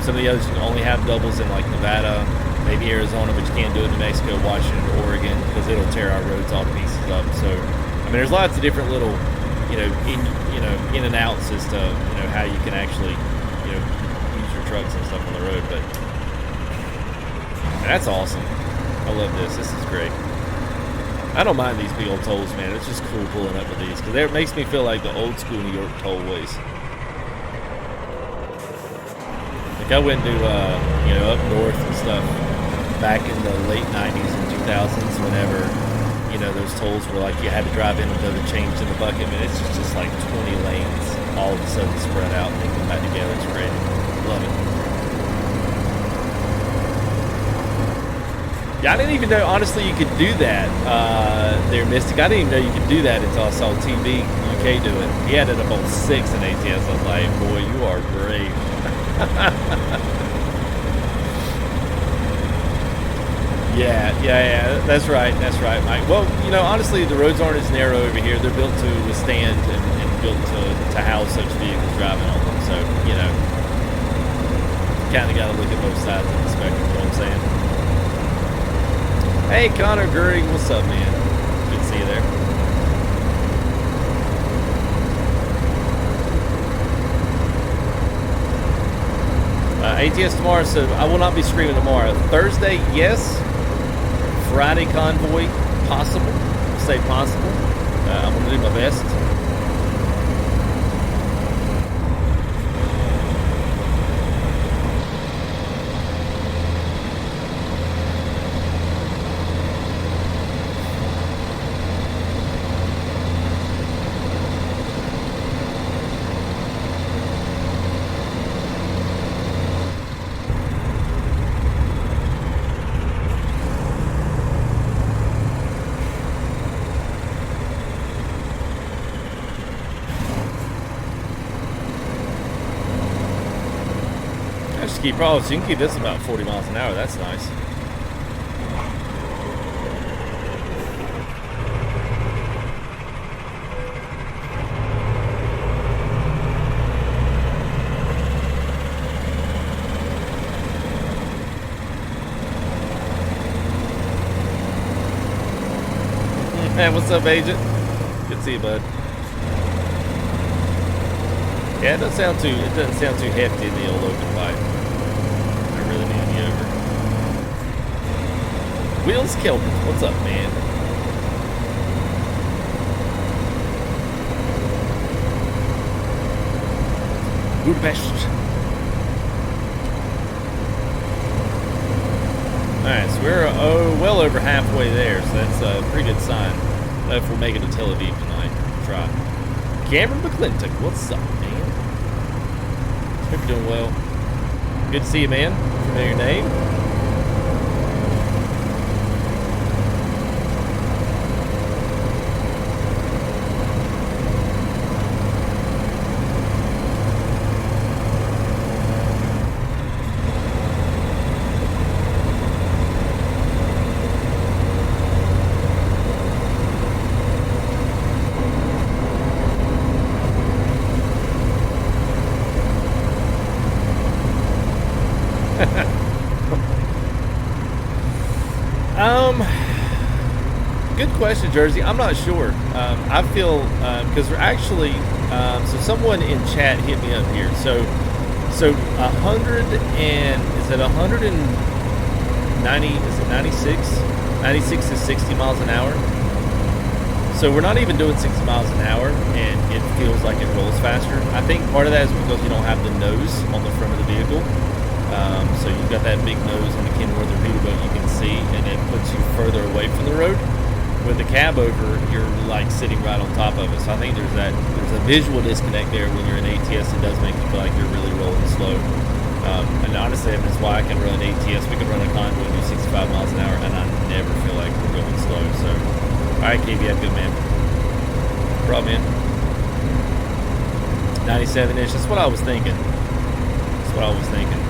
Some of the others you can only have doubles in like Nevada, maybe Arizona, but you can't do it in New Mexico, Washington, or Oregon because it'll tear our roads all to pieces up. So, I mean, there's lots of different little, you know, in and outs as to, you know, how you can actually, you know, use your trucks and stuff on the road. But that's awesome. I love this. This is great. I don't mind these big old tolls, man. It's just cool pulling up with these because it makes me feel like the old school New York tollways. Like I went to, you know, up north and stuff back in the late 90s and 2000s whenever, you know, those tolls were like you had to drive in with the change in the bucket. And it's just like 20 lanes all of a sudden spread out and they come back together. It's great. Love it. Yeah, I didn't even know, honestly, you could do that there, Mystic. I didn't even know you could do that until I saw TV UK do it. He had it up on 6 in ATS. I was like, boy, you are brave. Yeah, that's right, Mike. Well, you know, honestly, the roads aren't as narrow over here. They're built to withstand and built to house such vehicles driving on them. So, you know, kind of got to look at both sides of the spectrum, you know what I'm saying? Hey, Connor Goering, what's up, man? Good to see you there. ATS tomorrow, so I will not be streaming tomorrow. Thursday, yes. Friday convoy, possible. I'll say possible. I'm going to do my best. Probably, so you can keep this about 40 miles an hour. That's nice. Hey, what's up, Agent? Good to see you, bud. Yeah, it doesn't sound too hefty in the old open pipe. Wheels Kelvin, what's up, man? Budapest. Alright, so we're well over halfway there, so that's a pretty good sign. If we'll make it to Tel Aviv tonight. Try. Cameron McClintock, what's up, man? Hope you're doing well. Good to see you, man. Know your name? Good question, Jersey. I'm not sure. I feel because we're actually so someone in chat hit me up here. So 100 and is it 190? Is it 96? 96 is 60 miles an hour. So we're not even doing 60 miles an hour, and it feels like it rolls faster. I think part of that is because you don't have the nose on the front of the vehicle. So you've got that big nose on the Ken Northern Peterbilt you can see, and it puts you further away from the road. With the cab over, you're like sitting right on top of it. So I think there's a visual disconnect there when you're in ATS. It does make you feel like you're really rolling slow. And honestly, that's why I can run ATS. We can run a convoy and do 65 miles an hour, and I never feel like we're going slow. So, all right, KB, have a good man. No problem, man. 97-ish. That's what I was thinking. That's what I was thinking.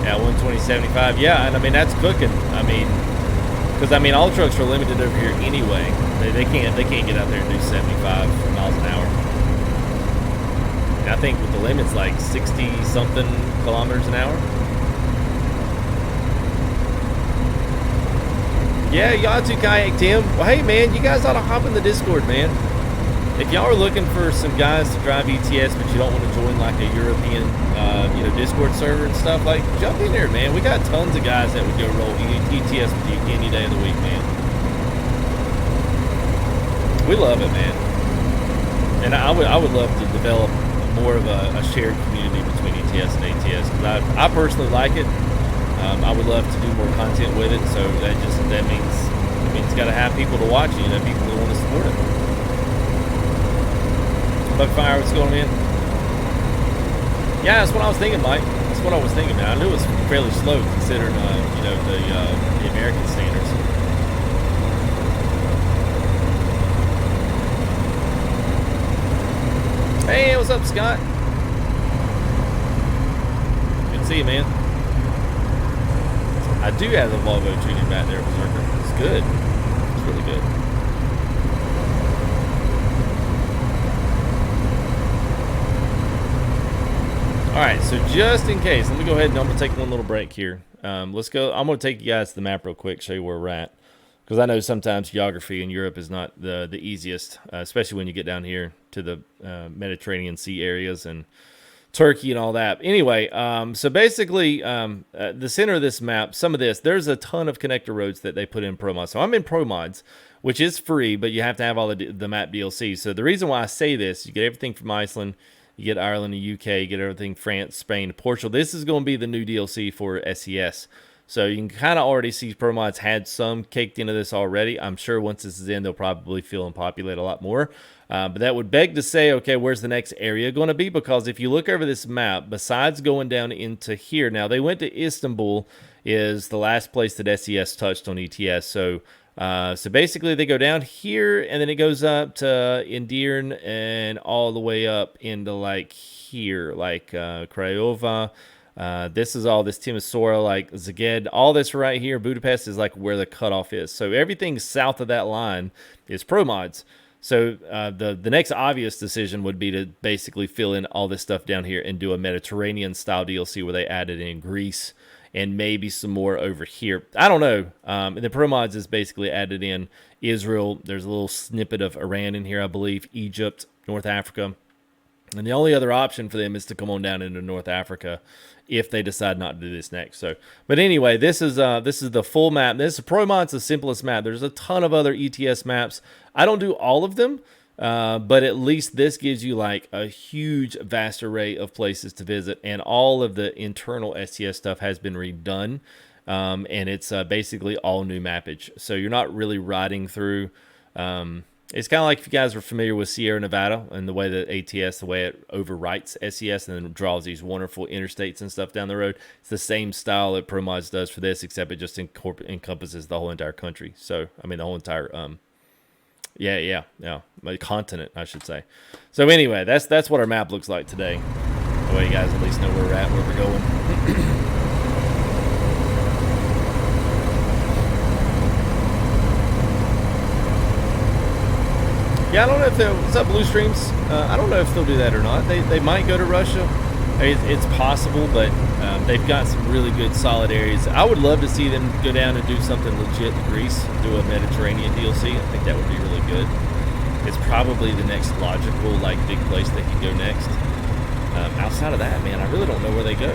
Yeah, 120/75. Yeah, and I mean that's cooking. I mean, because I mean all trucks are limited over here anyway. They can't get out there and do 75 miles an hour. And I think with the limits like 60 something kilometers an hour. Yeah, y'all too, Kayak Tim. Well, hey man, you guys ought to hop in the Discord, man. If y'all are looking for some guys to drive ETS, but you don't want to join like a European, Discord server and stuff, like jump in there, man. We got tons of guys that would go roll ETS with you any day of the week, man. We love it, man. And I would love to develop more of a shared community between ETS and ATS because I personally like it. I would love to do more content with it, so that means got to have people to watch it, people who want to support it. Bugfire, what's going on? Yeah, that's what I was thinking, Mike. That's what I was thinking, man. I knew it was fairly slow considering, the American standards. Hey, what's up, Scott? Good to see you, man. I do have the Volvo tuning back there, Berserker. It's good. It's really good. All right, so just in case, let me go ahead and I'm going to take one little break here. Let's go. I'm going to take you guys to the map real quick, show you where we're at. Because I know sometimes geography in Europe is not the easiest, especially when you get down here to the Mediterranean Sea areas and Turkey and all that. Anyway, so basically, the center of this map, there's a ton of connector roads that they put in Promods. So I'm in Promods, which is free, but you have to have all the map DLC. So the reason why I say this, you get everything from Iceland, you get Ireland and UK, you get everything France, Spain, Portugal. This is going to be the new DLC for SES. So you can kind of already see Promods had some caked into this already. I'm sure once this is in, they'll probably fill and populate a lot more. But that would beg to say, okay, where's the next area going to be? Because if you look over this map, besides going down into here, now they went to Istanbul, is the last place that SES touched on ETS. So basically they go down here, and then it goes up to Edirne and all the way up into like here, like Craiova. This is all this Timisoara, like Szeged, all this right here. Budapest is like where the cutoff is. So everything south of that line is Promods. So the next obvious decision would be to basically fill in all this stuff down here and do a Mediterranean style DLC where they added in Greece and maybe some more over here. I don't know. And the Promods is basically added in Israel. There's a little snippet of Iran in here, I believe, Egypt, North Africa. And the only other option for them is to come on down into North Africa if they decide not to do this next. So, but anyway, this is the full map. This is Promod's the simplest map. There's a ton of other ETS maps. I don't do all of them, but at least this gives you like a huge, vast array of places to visit, and all of the internal SES stuff has been redone, and it's basically all new mappage. So you're not really riding through. It's kind of like if you guys are familiar with Sierra Nevada and the way that ATS, the way it overwrites SES and then draws these wonderful interstates and stuff down the road. It's the same style that Promods does for this, except it just encompasses the whole entire country. So, I mean, the whole entire, continent, I should say. So anyway, that's what our map looks like today. That way you guys at least know where we're at, where we're going. Yeah, I don't know if they'll... What's up, Blue Streams? I don't know if they'll do that or not. They might go to Russia. It's possible, but they've got some really good, solid areas. I would love to see them go down and do something legit in Greece, do a Mediterranean DLC. I think that would be really good. It's probably the next logical, like, big place they could go next. Outside of that, man, I really don't know where they go.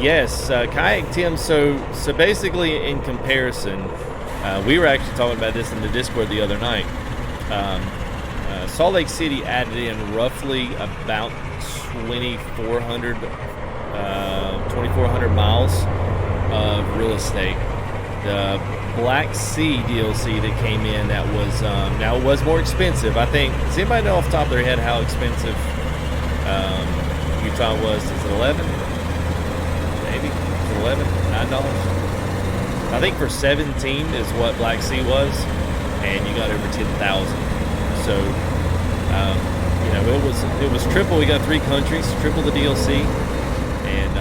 Yes, Kayak Tim, so basically in comparison, we were actually talking about this in the Discord the other night. Salt Lake City added in roughly about 2,400 miles of real estate. The Black Sea DLC that came in, that was, now it was more expensive. I think, does anybody know off the top of their head how expensive Utah was? Is it 11? Maybe $11, $9. I think for 17 is what Black Sea was, and you got over 10,000. So, you know, it was triple. We got 3 countries, triple the DLC, and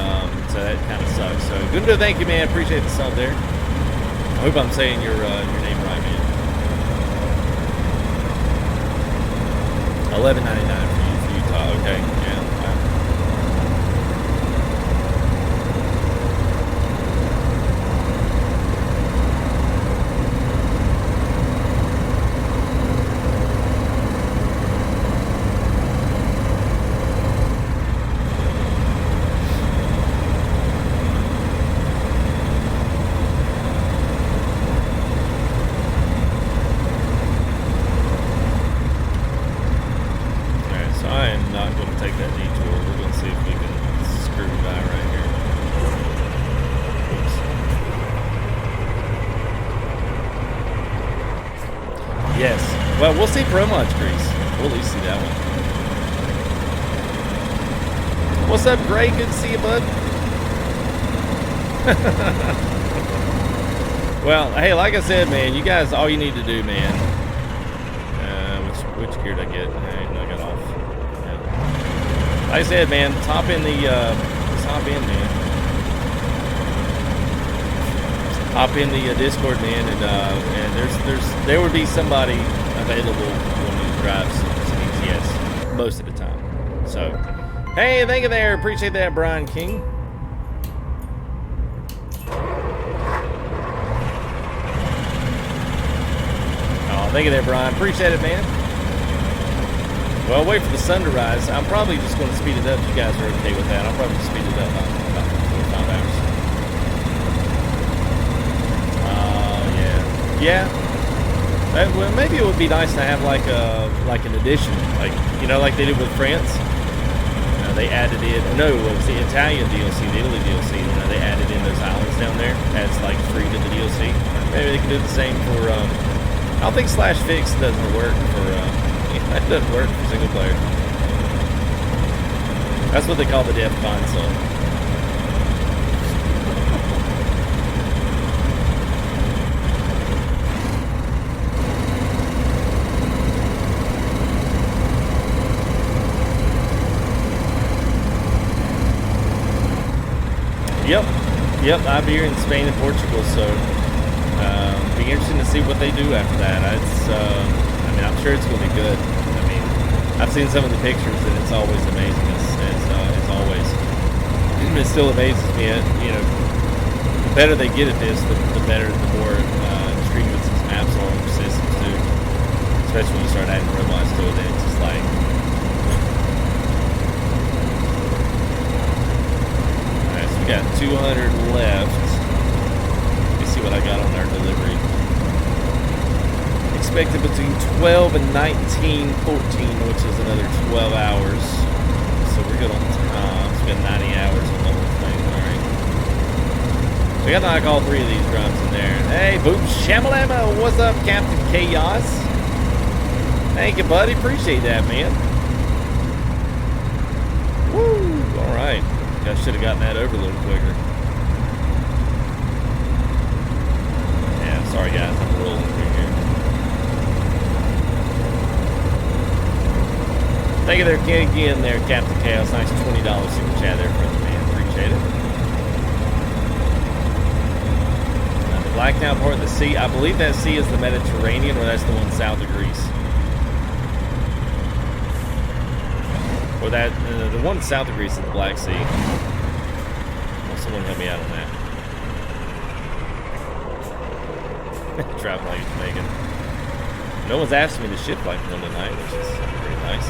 so that kind of sucks. So, Gundo, thank you, man. Appreciate the sub there. I hope I'm saying your name right, man. $11.99 for Utah. Okay, yeah. Wow. Well, we'll see Promods grease. We'll at least see that one. What's up, Gray? Good to see you, bud. Well, hey, like I said, man, you guys, all you need to do, man. Which gear did I get? I got off. Yeah. Like I said, man, just hop in, man. Hop in the Discord, man, and there would be somebody available when you drive some ETS most of the time. So, hey, thank you there. Appreciate that, Brian King. Oh, thank you there, Brian. Appreciate it, man. Well, wait for the sun to rise. I'm probably just going to speed it up. If you guys are okay with that, I'll probably speed it up about 4 or 5 hours. Yeah. Well, maybe it would be nice to have like an addition, like, you know, like they did with France. They added in, no, it was the Italian DLC, the Italy DLC. You know, they added in those islands down there as like free to the DLC. Maybe they could do the same for. I don't think /fix doesn't work for. It doesn't work for single player. That's what they call the dev console. Yep, I'll be here in Spain and Portugal, so be interesting to see what they do after that. I mean, I'm sure it's going to be good. I mean, I've seen some of the pictures, and it's always amazing, as always. It still amazes me, you know, the better they get at this, the better, the more streaming these maps on systems too. Especially when you start adding robots to it, it's just like... We got 200 left. Let me see what I got on our delivery. Expected between 12 and 19, 14, which is another 12 hours. So we're good on time. So we got 90 hours on the whole thing. Alright. So we got to knock all 3 of these drums in there. Hey, boom, shamalama. What's up, Captain Chaos? Thank you, buddy. Appreciate that, man. Woo! Alright. I should have gotten that over a little quicker. Yeah, sorry guys, I'm rolling through here. Thank you there, again there, Captain Chaos. Nice $20 super chat there for the man. Appreciate it. The Blacktown part of the sea, I believe that sea is the Mediterranean, or that's the one south of Greece. Or that, the one south of Greece is the Black Sea. Well, someone help me out on that. Driving like it's Megan. No one's asked me to ship like one tonight, which is pretty nice.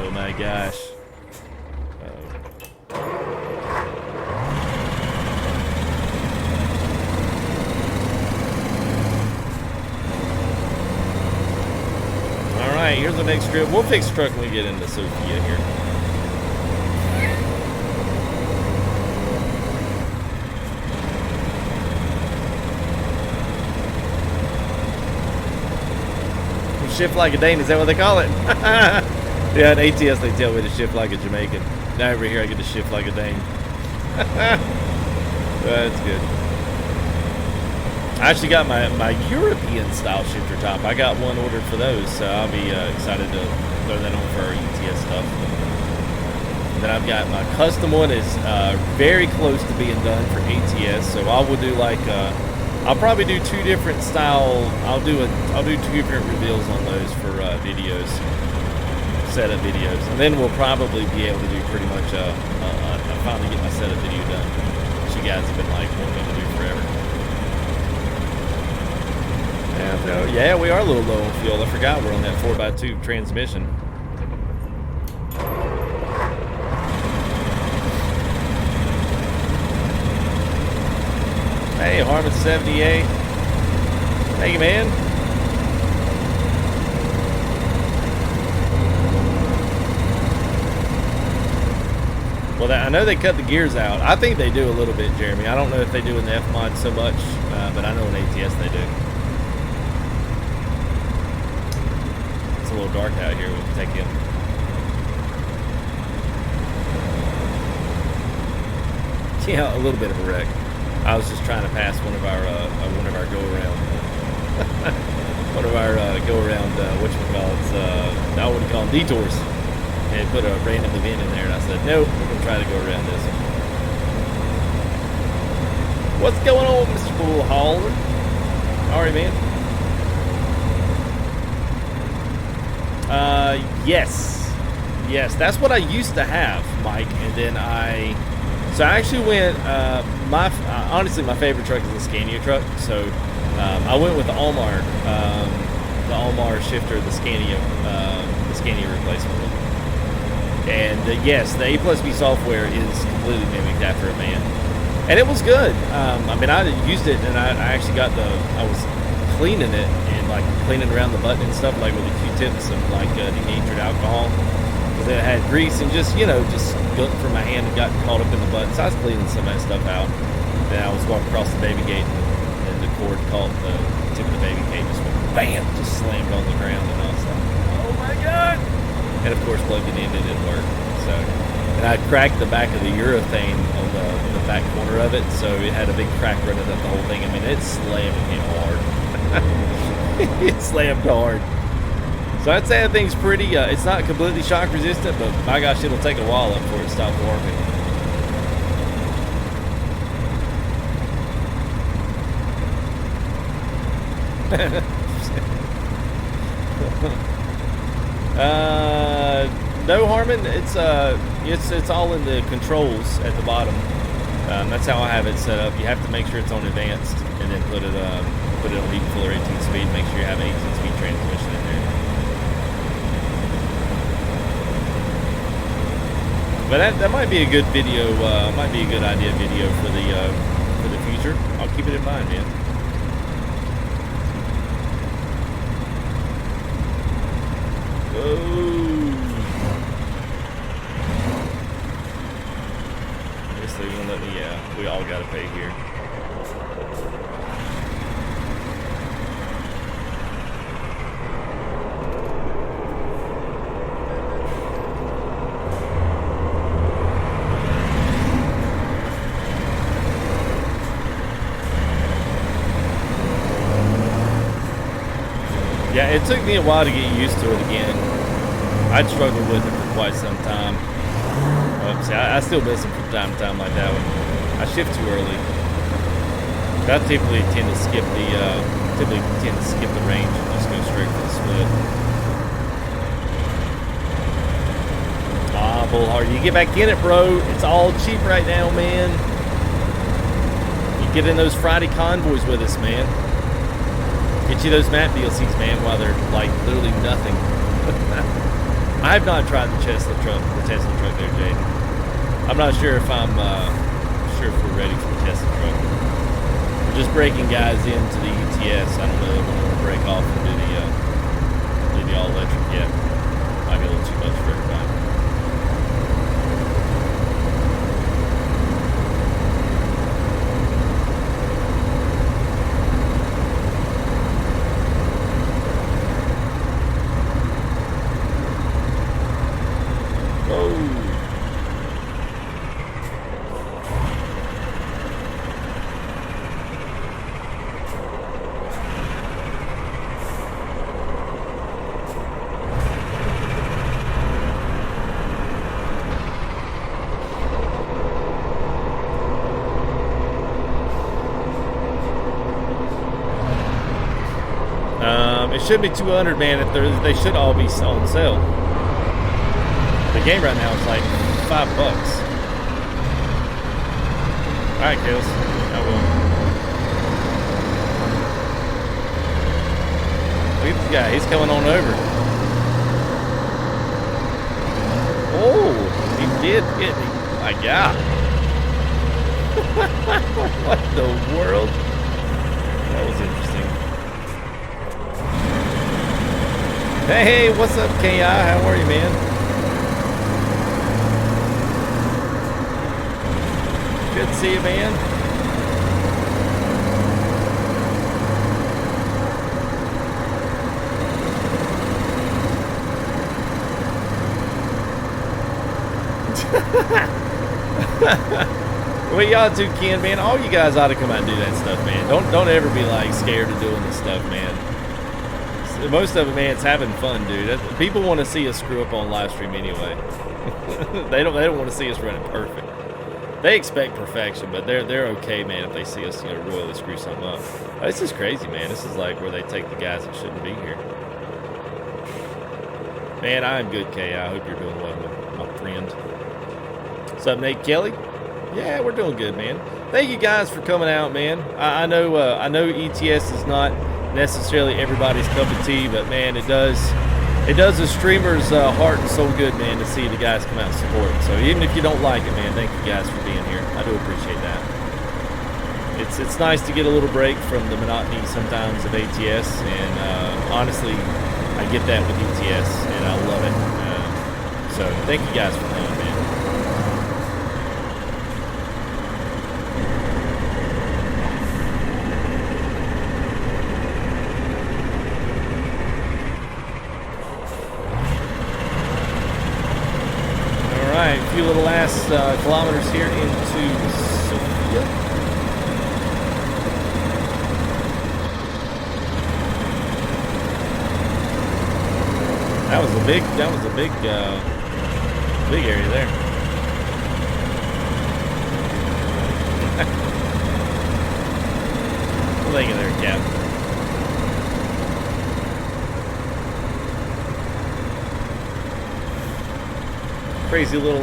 Oh my gosh. Here's the next trip. We'll fix the truck when we get into Sofia here. shift like a Dane. Is that what they call it? Yeah, at ATS they tell me to shift like a Jamaican. Now over here I get to shift like a Dane. That's good. I actually got my European style shifter top. I got one ordered for those, so I'll be excited to throw that on for our ETS stuff. And then I've got my custom one is very close to being done for ATS, so I will do like I'll probably do two different style. I'll do two different reveals on those for videos, setup videos, and then we'll probably be able to do pretty much I'll finally get my setup video done, which you guys have been like wanting to do forever. Yeah, we are a little low on fuel. I forgot we're on that 4x2 transmission. Hey, Harmon 78. Thank you, man. Well, I know they cut the gears out. I think they do a little bit, Jeremy. I don't know if they do in the F-Mod so much, but I know in ATS they do. It's a little dark out here. We can take in. Yeah, a little bit of a wreck. I was just trying to pass one of our go around, whatchamacallits, I wouldn't call them detours, and put a random event in there, and I said, nope, we're gonna try to go around this. What's going on, Mr. Bull Hauler? All right, man. Yes, that's what I used to have, Mike, and then I actually went, honestly, my favorite truck is the Scania truck, so I went with the Almar shifter, the Scania replacement. And yes, the A plus B software is completely mimicked after a man. And it was good. I mean, I used it, and I actually I was cleaning it, and like cleaning around the button and stuff, like with the Q-tips and like denatured alcohol. Because it had grease and just gunk from my hand and got caught up in the button. So I was cleaning some of that stuff out. Then I was walking across the baby gate, and the cord caught the tip of the baby gate, just went bam, just slammed on the ground, and I was like, oh my god! And of course, plugged it in, it didn't work. So, and I cracked the back of the urethane on the back corner of it, so it had a big crack running up the whole thing. I mean, it slammed me hard. It slammed hard. So I'd say that thing's pretty, it's not completely shock resistant, but my gosh, it'll take a while before it stops working. No, Harmon, it's all in the controls at the bottom. That's how I have it set up. You have to make sure it's on advanced, and then put it on even fuller 18 speed. Make sure you have 18 speed transmission in there. But that might be a good video. Might be a good idea video for the future. I'll keep it in mind, man. Whoa! I guess they're gonna let me. Yeah, we all gotta pay here. Yeah, it took me a while to get used to it again. I'd struggled with it for quite some time. See, I still miss it from time to time like that one. I shift too early. I typically tend to skip the range and just go straight for the split. Ah, Bullhard, you get back in it, bro. It's all cheap right now, man. You get in those Friday convoys with us, man. Get you those map DLCs, man, while they're like literally nothing. I have not tried the Tesla truck there, Jaden. I'm not sure if we're ready for the Tesla truck. We're just breaking guys into the ETS. I don't know if we want to break off and do the all electric yet. Might be a little too much for everybody. should be 200, man. If they should all be on sale. The game right now is like $5. All right, Kales, I will. Look at this guy. He's coming on over. Oh, he did hit me. My God. What the world? That was interesting. Hey, what's up, KI? How are you, man? Good to see you, man. What y'all do, Ken, man? All you guys ought to come out and do that stuff, man. Don't ever be like scared of doing this stuff, man. Most of it, man, it's having fun, dude. People want to see us screw up on live stream anyway. They don't want to see us run it perfect. They expect perfection, but they're okay, man, if they see us, you know, royally screw something up. This is crazy, man. This is like where they take the guys that shouldn't be here. Man, I am good, Kay. I hope you're doing well, my friend. What's up, Nate Kelly? Yeah, we're doing good, man. Thank you guys for coming out, man. I know ETS is not necessarily everybody's cup of tea, but man, it does the streamer's heart and soul good, man, to see the guys come out and support. So even if you don't like it, man, thank you guys for being here. I do appreciate that. It's nice to get a little break from the monotony sometimes of ATS, and honestly, I get that with ETS, and I love it. So thank you guys for coming, man. Alright, a few little last kilometers here into Sophia. That was a big area there. Thank you there, Cap. Crazy little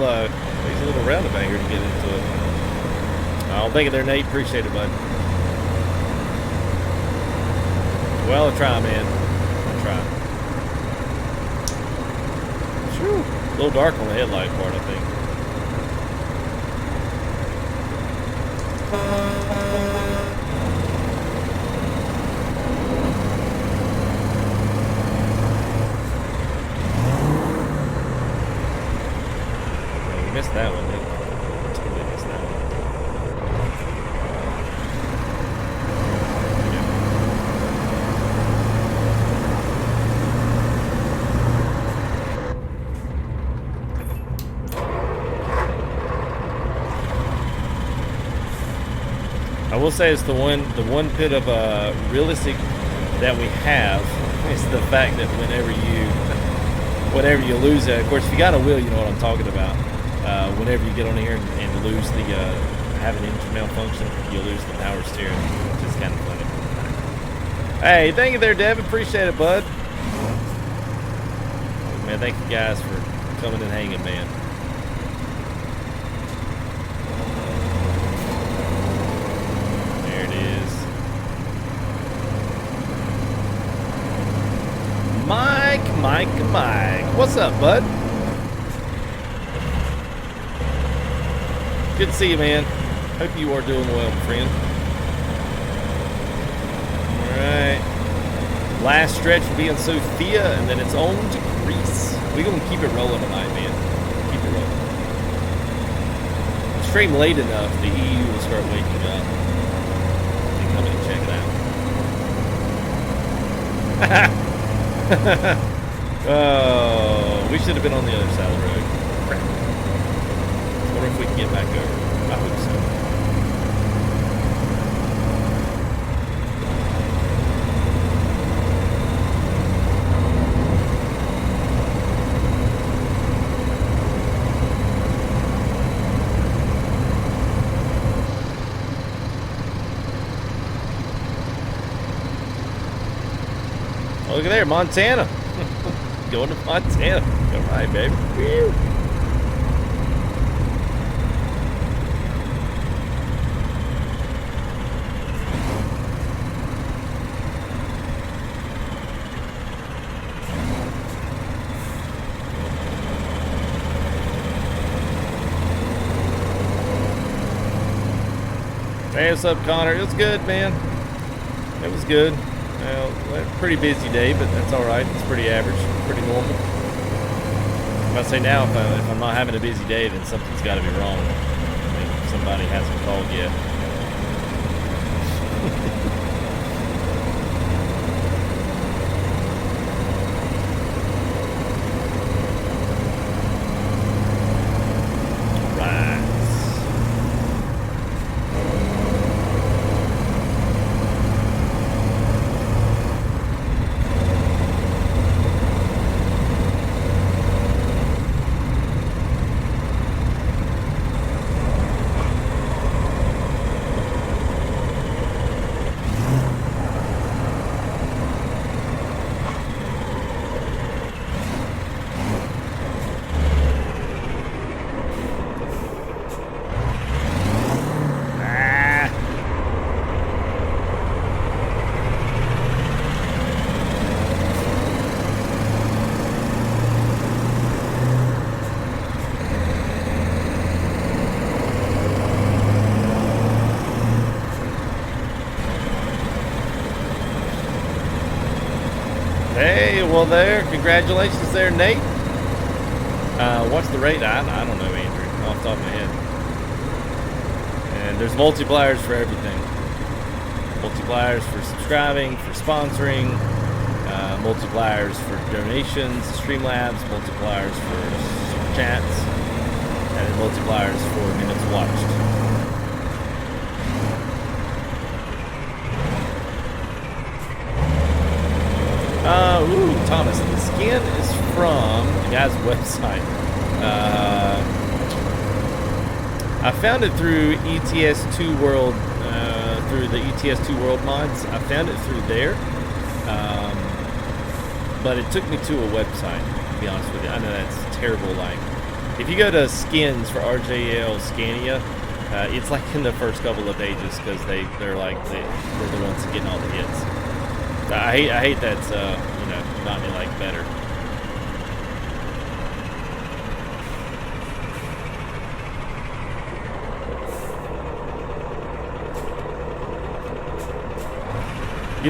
roundabout here to get into it. I'll thank you there, Nate. Appreciate it, bud. Well, I try, man. I try. Whew. A little dark on the headlight part, I think. Missed that one, didn't I? Totally missed that one. I will say it's the one bit of realistic that we have is the fact that whenever you lose it, of course, if you got a wheel, you know what I'm talking about. Whenever you get on here and lose the have an engine malfunction, you lose the power steering, which is kind of funny. Hey, thank you there, Dev. Appreciate it, bud. Man, thank you guys for coming and hanging, man. There it is. Mike. What's up, bud? Good to see you, man. Hope you are doing well, my friend. Alright. Last stretch will be in Sophia, and then it's on to Greece. We're going to keep it rolling tonight, man. Keep it rolling. Stream late enough, the EU will start waking up. And come in and check it out. Oh, we should have been on the other side of the road. Crap. I wonder if we can get back over. I hope so. Look at there, Montana. Going to Montana. All right, baby. Woo. Hey, what's up, Connor? It was good, man. It was good. Well, pretty busy day, but that's all right. It's pretty average, pretty normal. I'm about to say now, if I'm not having a busy day, then something's got to be wrong. I mean, somebody hasn't called yet. Hey, well there, congratulations there, Nate. What's the rate? I don't know, Andrew, off the top of my head. And there's multipliers for everything. Multipliers for subscribing, for sponsoring, multipliers for donations, Streamlabs, multipliers for Superchats, and then multipliers for minutes watched. Ooh, Thomas, the skin is from the guy's website. I found it through ETS2 World, through the ETS2 World mods. I found it through there, but it took me to a website, to be honest with you. I know that's terrible. Like, if you go to skins for RJL Scania, it's like in the first couple of pages because they're the ones getting all the hits. I hate that's not any like better.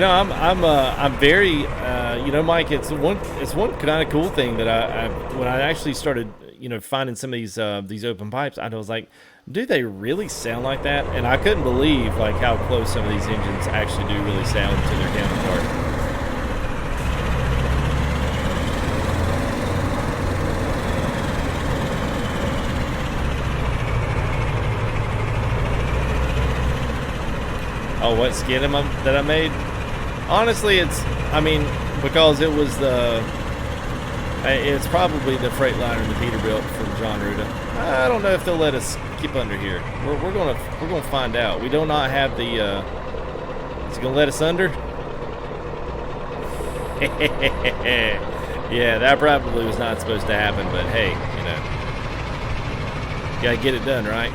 I'm very Mike, it's one kind of cool thing that I when I actually started finding some of these open pipes, I was like, do they really sound like that? And I couldn't believe like how close some of these engines actually do really sound to their counterpart. Oh, what skin that I made? Honestly, because it was it's probably the Freightliner the Peterbilt from John Ruda. I don't know if they'll let us keep under here. We're gonna find out. We do not have the. Is it gonna let us under? Yeah, that probably was not supposed to happen, but hey, gotta get it done, right?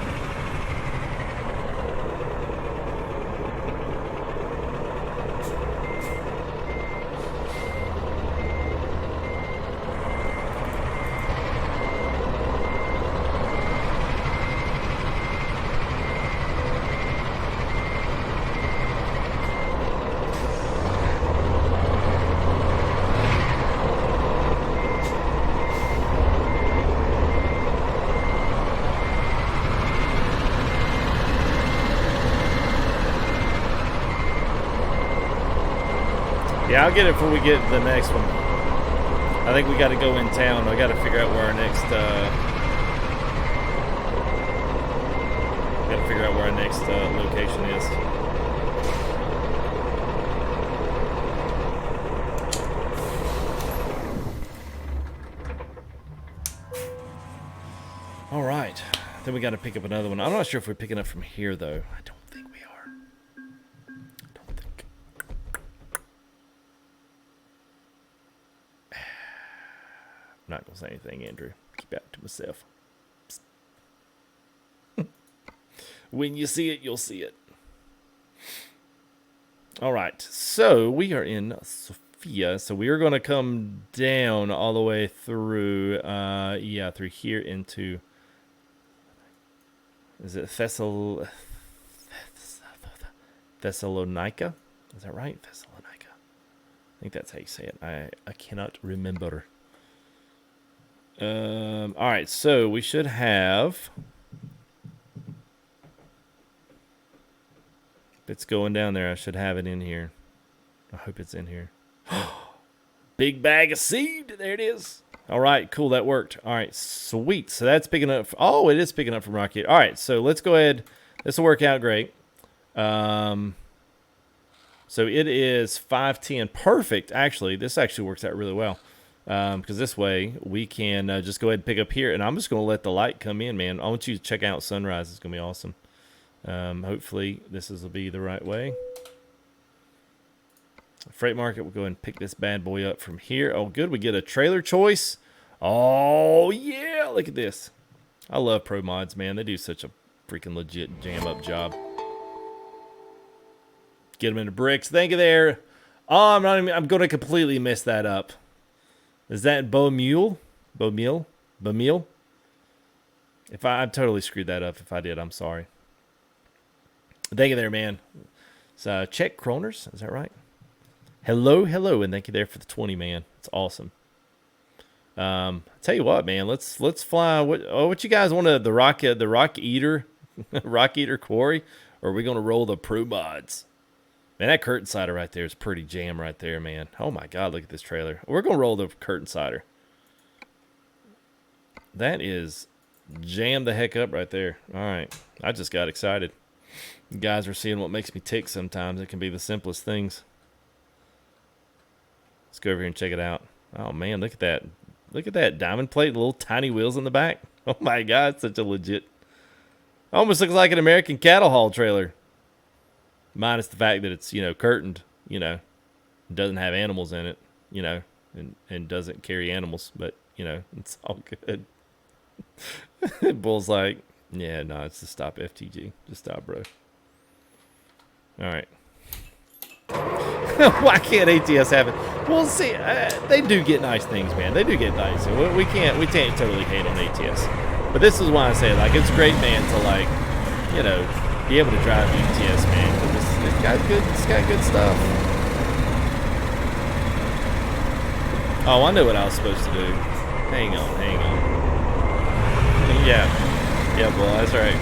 Yeah, I'll get it before we get to the next one. I think we got to go in town. I got to figure out where our next. Got to figure out where our next location is. All right, then we got to pick up another one. I'm not sure if we're picking up from here though. I don't think we are. not gonna say anything, Andrew. Keep that to myself. When you see it, you'll see it. All right, so we are in Sofia. So we are going to come down all the way through, through here into, is it Thessalonica? Is that right? Thessalonica. I think that's how you say it. I cannot remember. All right, so we should have... It's going down there. I should have it in here. I hope it's in here. Big bag of seed. There it is. All right, cool. That worked. All right, sweet. So that's picking up. Oh, it is picking up from Rocket. All right, so let's go ahead. This will work out great. So it is 5:10. Perfect. Actually, this actually works out really well. Because this way we can just go ahead and pick up here. And I'm just going to let the light come in, man. I want you to check out sunrise. It's going to be awesome. Hopefully this will be the right way. Freight market, we'll go ahead and pick this bad boy up from here. Oh, good. We get a trailer choice. Oh, yeah. Look at this. I love Promods, man. They do such a freaking legit jam-up job. Get them into bricks. Thank you there. Oh, I'm going to completely mess that up. Is that Beaumule? Beaumule? Beaumule? If I totally screwed that up. If I did, I'm sorry. Thank you there, man. So, Czech Kroners, is that right? Hello, and thank you there for the 20, man. It's awesome. Tell you what, man, let's fly. What you guys want to the rock eater, rock eater quarry, or are we gonna roll the Promods? Man, that curtain cider right there is pretty jam right there, man. Oh my God, look at this trailer. We're gonna roll the curtain cider. That is jam the heck up right there. All right, I just got excited. You guys are seeing what makes me tick sometimes. It can be the simplest things. Let's go over here and check it out. Oh, man, look at that. Look at that diamond plate, little tiny wheels in the back. Oh, my God, it's such a legit. Almost looks like an American cattle haul trailer. Minus the fact that it's, curtained, doesn't have animals in it, and doesn't carry animals. But, it's all good. Bull's like, yeah, no, it's just stop FTG. Just stop, bro. All right. Why can't ATS have it? Well, see, they do get nice things, man. They do get nice. We can't totally hate on ATS. But this is why I say, like, it's great, man, to be able to drive ETS, man. It's got good stuff. Oh, I know what I was supposed to do. Hang on. Yeah, boy, that's right.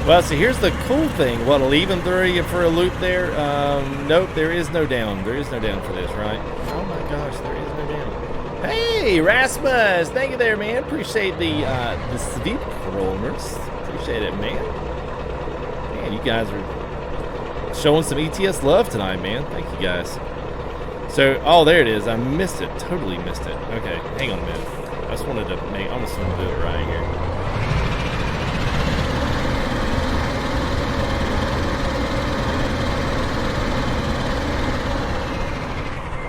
Well, so here's the cool thing. What'll even throw you for a loop there? Nope, there is no down. There is no down for this, right? Oh my gosh, there is no down. Hey, Rasmus, thank you there, man. Appreciate the Sleep Rollers. Appreciate it, man. Man, you guys are showing some ETS love tonight, man. Thank you guys. So, oh, there it is. I missed it. Totally missed it. Okay, hang on a minute. I almost wanted to do it right here.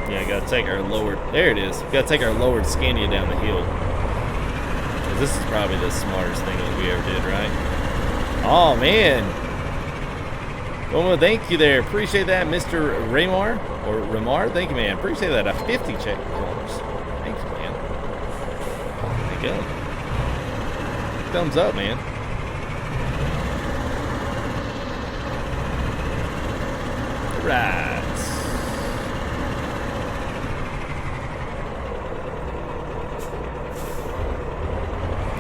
Yeah, gotta take our lowered. There it is. Gotta take our lowered Scania down the hill. This is probably the smartest thing that we ever did, right? Oh man. Well, thank you there. Appreciate that, Mr. Ramar or Ramar. Thank you, man. Appreciate that. A 50 check. Thank you, man. There you go. Thumbs up, man. All right.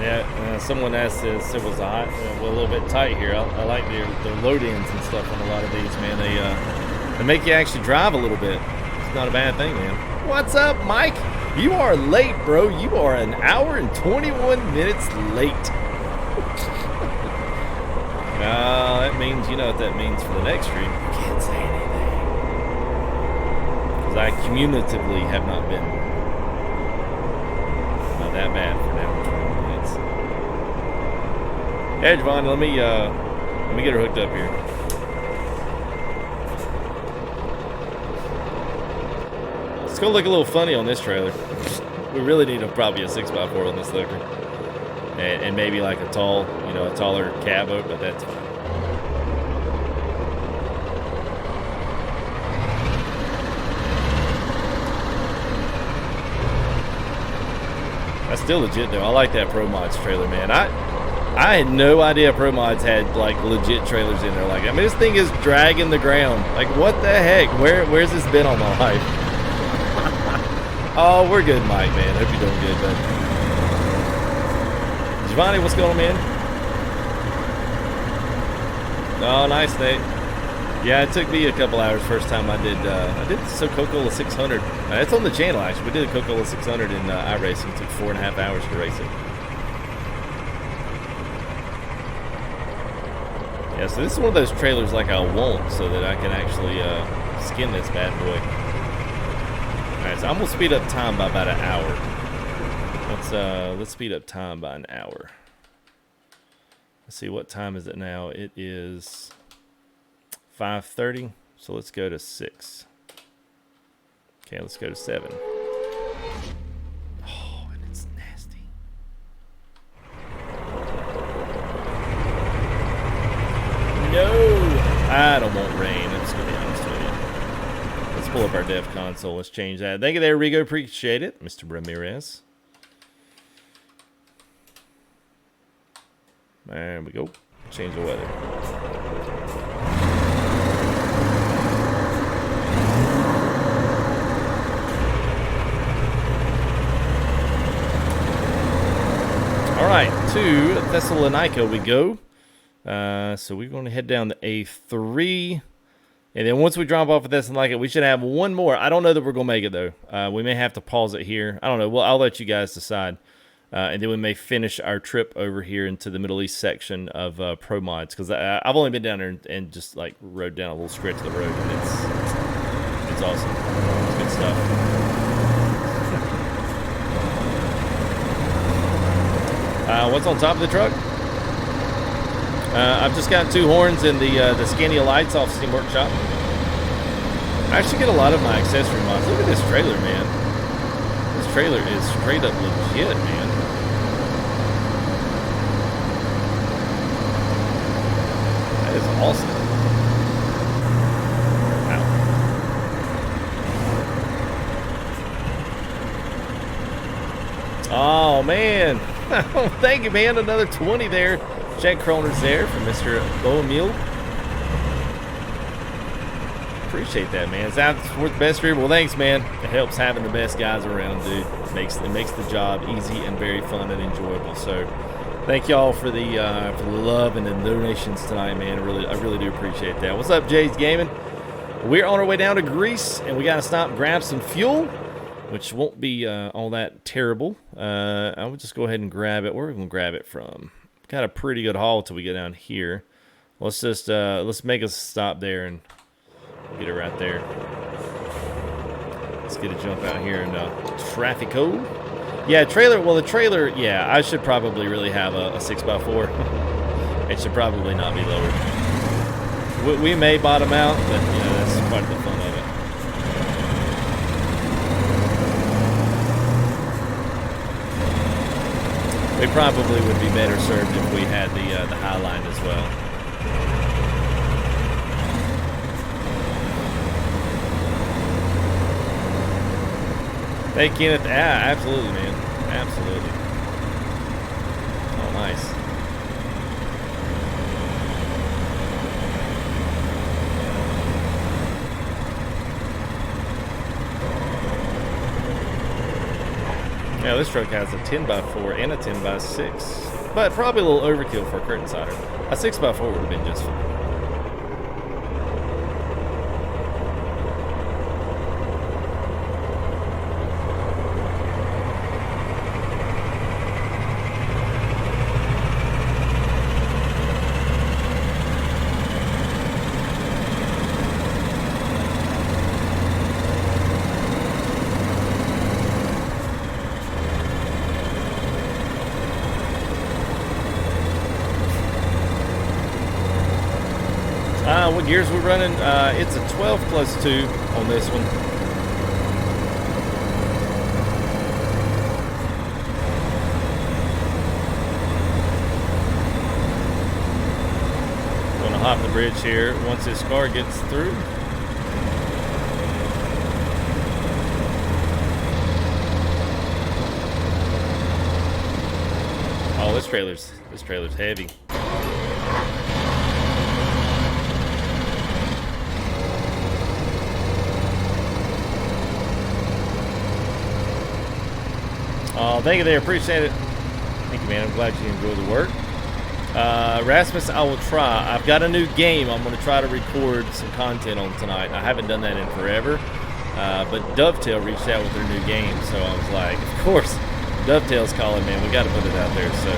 Yeah, someone asked if it was a little bit tight here. I like the load-ins and stuff on a lot of these, man. They make you actually drive a little bit. It's not a bad thing, man. What's up, Mike? You are late, bro. You are an hour and 21 minutes late. That means, you know what that means for the next stream. You can't say anything. Because I cumulatively have not been that bad for now. 20 minutes. Hey, Javon, let me get her hooked up here. It's gonna look a little funny on this trailer. We really need probably a 6x4 on this sucker. And maybe like a tall, you know, a taller cab oak, but that's fine. That's still legit though. I like that Promods trailer, man. I had no idea Promods had like legit trailers in there. Like, I mean, this thing is dragging the ground. Like, what the heck? Where's this been all my life? Oh, we're good, Mike, man. Hope you're doing good, bud. Giovanni, what's going on, man? Oh, nice, Nate. Yeah, it took me a couple hours first time I did the Coca-Cola 600. It's on the channel, actually. We did a Coca-Cola 600 in iRacing. It took 4.5 hours to race it. Yeah, so this is one of those trailers like I want so that I can actually skin this bad boy. Alright, so I'm gonna speed up time by about an hour. Let's speed up time by an hour. Let's see, what time is it now? It is 5:30, so let's go to 6. Okay, let's go to 7. Oh, and it's nasty. No! I don't want rain, I'm just gonna be honest with you. Let's pull up our dev console, let's change that. Thank you there, Rigo, appreciate it. Mr. Ramirez. There we go. Change the weather. Alright, to Thessalonica we go. So we're going to head down to A3. And then once we drop off at Thessalonica, we should have one more. I don't know that we're going to make it, though. We may have to pause it here. I don't know. Well, I'll let you guys decide. And then we may finish our trip over here into the Middle East section of Promods, because I've only been down there and just like rode down a little stretch of the road, and it's awesome. It's good stuff. What's on top of the truck? I've just got 2 horns and the Scania lights off Steam Workshop. I actually get a lot of my accessory mods. Look at this trailer, man. This trailer is straight up legit, man. That is awesome. Wow. Oh, man. Thank you, man. Another 20 there. Jack Kroner's there from Mr. Beaumille. Appreciate that, man. It's out for the best stream. Well, thanks, man. It helps having the best guys around, dude. It makes the job easy and very fun and enjoyable. So, thank y'all for the love and the donations tonight, man. I really do appreciate that. What's up, Jay's Gaming? We're on our way down to Greece, and we got to stop and grab some fuel, which won't be all that terrible. I would just go ahead and grab it. Where are we going to grab it from? Got a pretty good haul till we get down here. Let's just let's make a stop there and get it right there. Let's get a jump out here in Traffico. Yeah, trailer. Well, the trailer. Yeah, I should probably really have a 6x4. It should probably not be lowered. We may bottom out, but you know that's part of the fun of it. We probably would be better served if we had the high line as well. Hey, Kenneth. Yeah, absolutely, man. Absolutely. Oh, nice. Yeah, this truck has a 10x4 and a 10x6, but probably a little overkill for a curtain sider. A 6x4 would have been just fine. gears we're running? It's a 12 plus 2 on this one. Gonna hop the bridge here once this car gets through. Oh, this trailer's heavy. Oh, thank you there. Appreciate it. Thank you, man. I'm glad you enjoy the work. Rasmus, I will try. I've got a new game I'm going to try to record some content on tonight. I haven't done that in forever. But Dovetail reached out with their new game, so I was like, of course, Dovetail's calling, man. We got to put it out there, so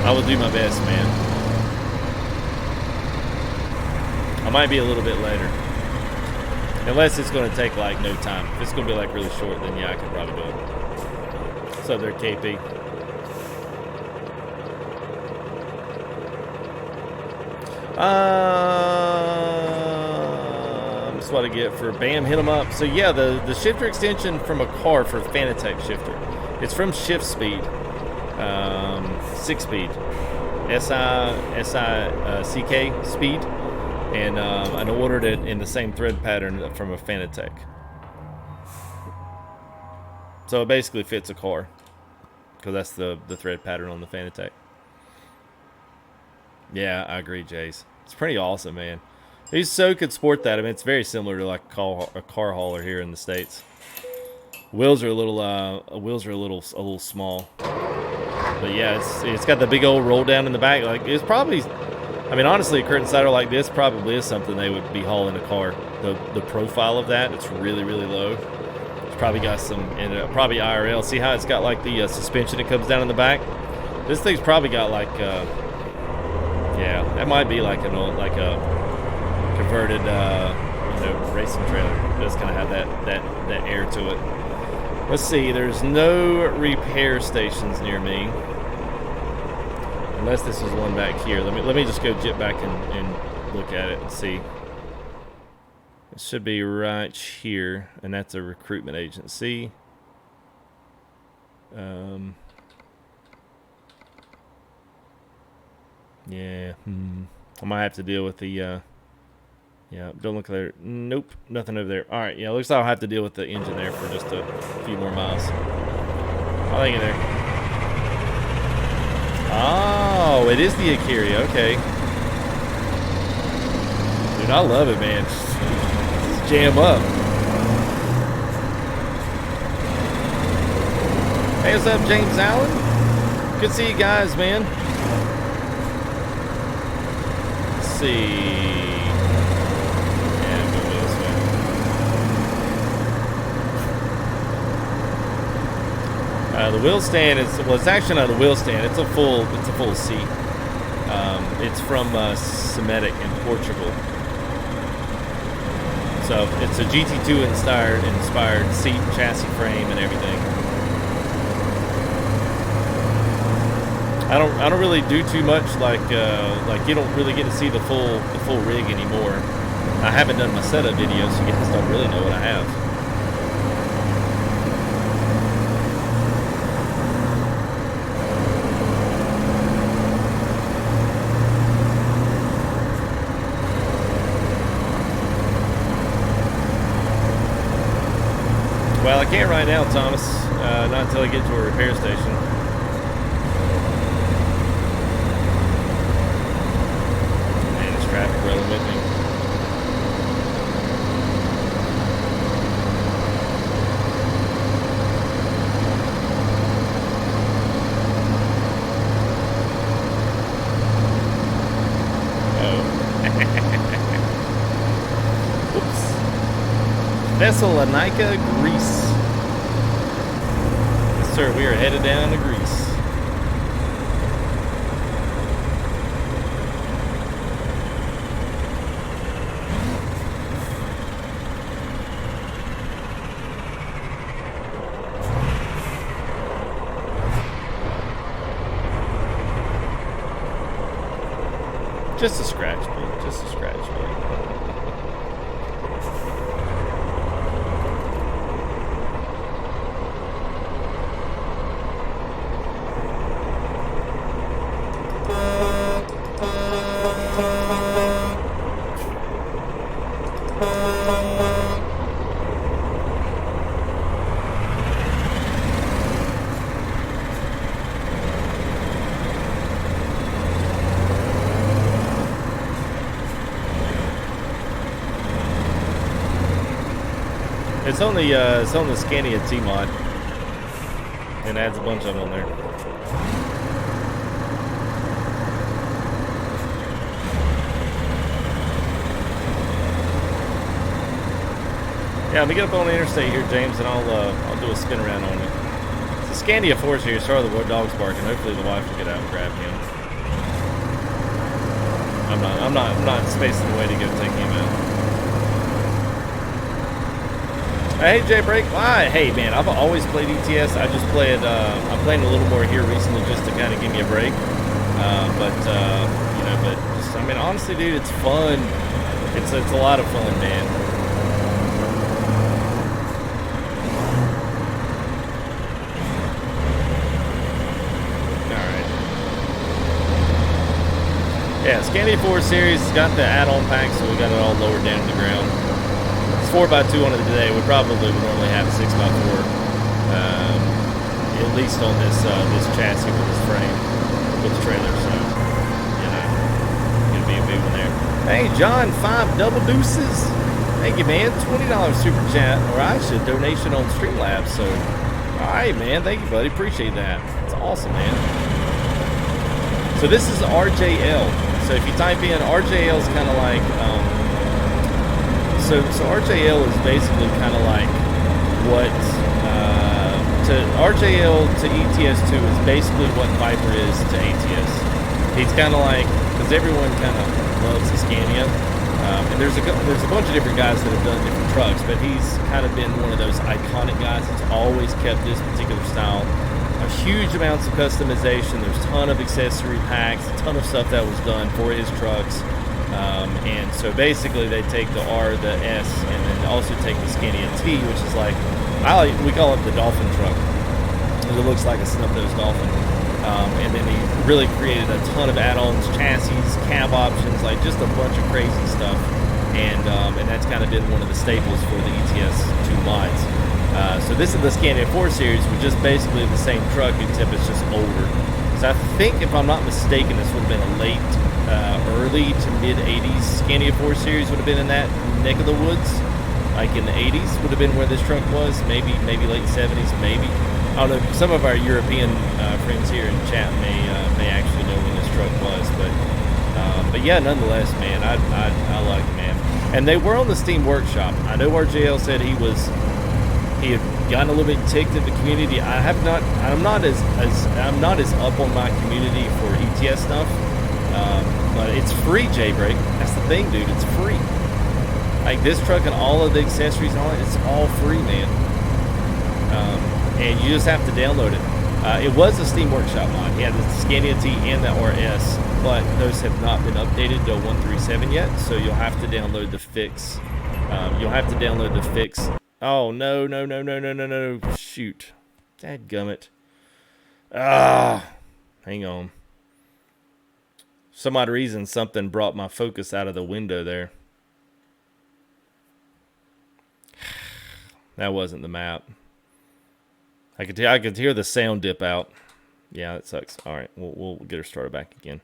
I will do my best, man. I might be a little bit later. Unless it's going to take, like, no time. If it's going to be, like, really short, then, yeah, I can probably do it. What's up there, KP? That's what I get for BAM, hit them up. So, yeah, the shifter extension from a car for Fanatec shifter. It's from Shift Speed. 6-speed. SICK speed. And I ordered it in the same thread pattern from a Fanatec. So it basically fits a car, because that's the thread pattern on the Fanatec. Yeah, I agree, Jace. It's pretty awesome, man. These so could sport that. I mean, it's very similar to like a car hauler here in the States. Wheels are a little small. But yeah, it's got the big old roll down in the back. Like, it's probably, I mean, honestly, a curtain cider like this probably is something they would be hauling a car. The profile of that, it's really, really low. It's probably got some, and probably IRL. See how it's got like the suspension that comes down in the back? This thing's probably got like, yeah, that might be like an old, like a converted, racing trailer. It does kind of have that air to it. Let's see. There's no repair stations near me. Unless this is one back here. Let me just go jet back and look at it and see. It should be right here, and that's a recruitment agency. Yeah. I might have to deal with the. Yeah. Don't look there. Nope. Nothing over there. All right. Yeah. Looks like I'll have to deal with the engine there for just a few more miles. I'll hang in there. Oh, it is the Akiri. Okay. Dude, I love it, man. Just jam up. Hey, what's up, James Allen? Good to see you guys, man. Let's see. Yeah, go this way. The wheel stand is, well, it's actually not a wheel stand. It's a full seat. It's from Semitic in Portugal. So it's a GT2 inspired seat, chassis frame, and everything. I don't really do too much, like you don't really get to see the full rig anymore. I haven't done my setup video, so you guys don't really know what I have. Well, I can't right now, Thomas. Not until I get to a repair station. Man, this traffic rolling with me. Thessalonica, Greece. Yes, sir, we are headed down to Greece. Just a scratch plate. Just a scratch plate. It's on the Scania T-Mod. And adds a bunch of them on there. Yeah, let me get up on the interstate here, James, and I'll do a spin around on it. It's a Scania 4 Series. Sorry, the dog's barking. Hopefully the wife will get out and grab him. I'm not spacing away to go take him out. Hey, J-Break. Why? Hey, man, I've always played ETS. I just play it. I'm playing a little more here recently just to kind of give me a break. But just, I mean, honestly, dude, it's fun. It's a lot of fun, man. All right. Yeah, Scania 4 Series has got the add-on pack, so we got it all lowered down to the ground. 4x2 on it today. We probably would normally have a 6x4, at least on this chassis with this frame, with the trailer. So, you know, gonna be a big one there. Hey, John, 5 double deuces. Thank you, man. $20 super chat, or actually a donation on Streamlabs. So, all right, man. Thank you, buddy. Appreciate that. It's awesome, man. So this is RJL. So if you type in RJL, is kind of like. So RJL is basically kind of like what RJL to ETS2 is basically what Viper is to ATS. He's kind of like, because everyone kind of loves the Scania, and there's a bunch of different guys that have done different trucks, but he's kind of been one of those iconic guys that's always kept this particular style. A huge amounts of customization. There's a ton of accessory packs, a ton of stuff that was done for his trucks. And so basically they take the R, the S, and then also take the Scania T, which is like, we call it the Dolphin truck. It looks like a snub-nosed dolphin. And then he really created a ton of add-ons, chassis, cab options, like just a bunch of crazy stuff. And that's kind of been one of the staples for the ETS2 mods. So this is the Scania 4 Series, with just basically the same truck, except it's just older. So I think, if I'm not mistaken, this would have been a late, early to mid-80s Scania 4 Series would have been in that neck of the woods. Like in the 80s would have been where this truck was. Maybe late 70s, maybe. I don't know. Some of our European friends here in chat may actually know when this truck was. But yeah, nonetheless, man, I like it, man. And they were on the Steam Workshop. I know RJL said he had gotten a little bit ticked at the community. I'm not as up on my community for ETS stuff. But it's free, J-Break. That's the thing, dude. It's free. Like this truck and all of the accessories and all that, it's all free, man. And you just have to download it. It was a Steam Workshop mod. He had the Scania T and the RS, but those have not been updated to 1.37 yet, so you'll have to download the fix. Oh, no. Shoot. Dadgummit. Hang on. For some odd reason, something brought my focus out of the window there. That wasn't the map. I could hear the sound dip out. Yeah, that sucks. All right, we'll get her started back again.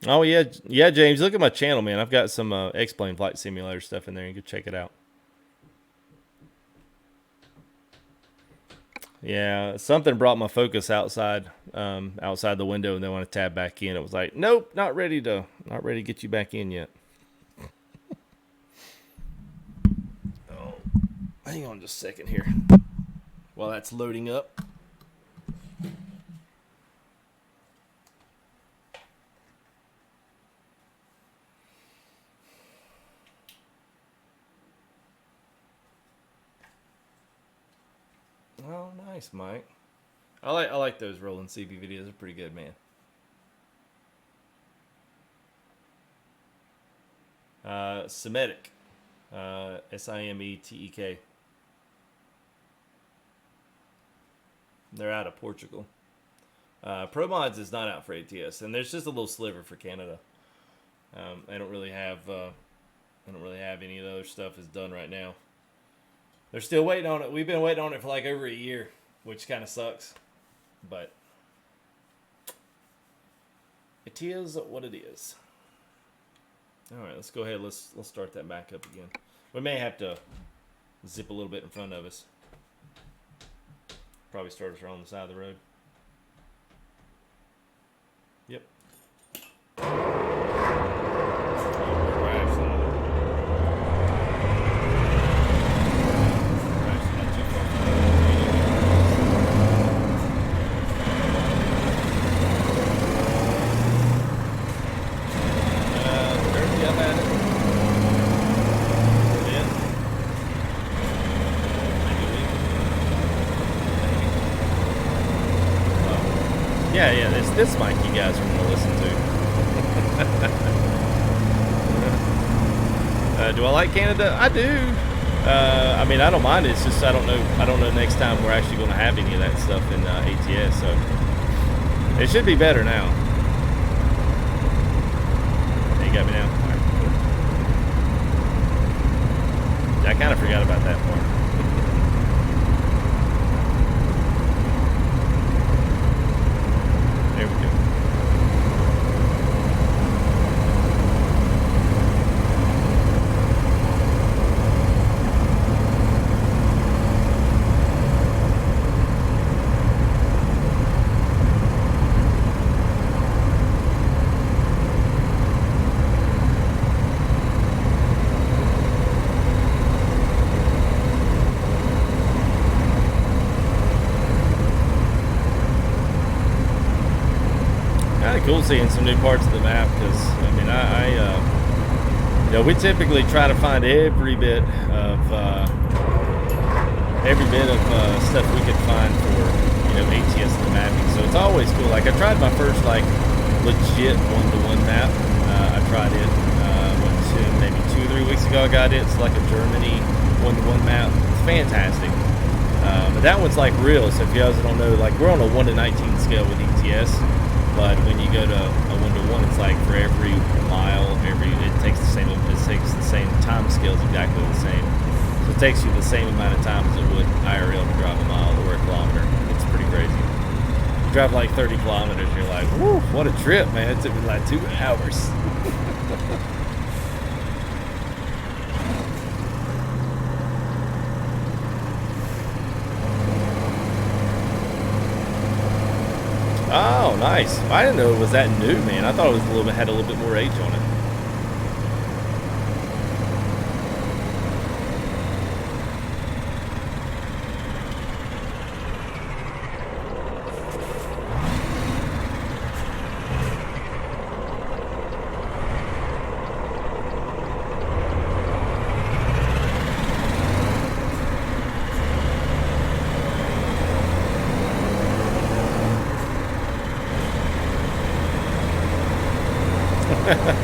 Oh yeah, James, look at my channel, man. I've got some X-Plane Flight Simulator stuff in there. You can check it out. Yeah, something brought my focus outside the window, and then when I tabbed back in, it was like, nope, not ready to get you back in yet. Oh, hang on just a second here while that's loading up. Oh, nice, Mike. I like those rolling CB videos. They're pretty good, man. Simetic. Simetek. They're out of Portugal. Promods is not out for ATS, and there's just a little sliver for Canada. I don't really have any of the other stuff is done right now. They're still waiting on it. We've been waiting on it for like over a year, which kind of sucks. But it is what it is. All right, let's go ahead. Let's start that back up again. We may have to zip a little bit in front of us. Probably start us around the side of the road. Yep. Yeah, this mic you guys are going to listen to. Do I like Canada? I do. I mean, I don't mind it. It's just I don't know next time we're actually going to have any of that stuff in ATS. So it should be better now. You got me now. All right, cool. I kind of forgot about that part. There we go. Cool seeing some new parts of the map because I mean you know, we typically try to find every bit of stuff we could find for, you know, ATS and the mapping. So it's always cool. Like I tried my first like legit one-to-one map. I tried it maybe 2 or 3 weeks ago. I got it. It's like a Germany one-to-one map. It's fantastic. But that one's like real. So if you guys don't know, like we're on a 1:19 scale with ETS. But when you go to a 1-to-1, it's like for every mile, it takes the same time scales exactly the same. So it takes you the same amount of time as it would IRL to drive a mile or a kilometer. It's pretty crazy. You drive like 30 kilometers, you're like, whoo, what a trip, man. It took me like 2 hours. Oh, nice. I didn't know it was that new, man. I thought it was had a little bit more age on it.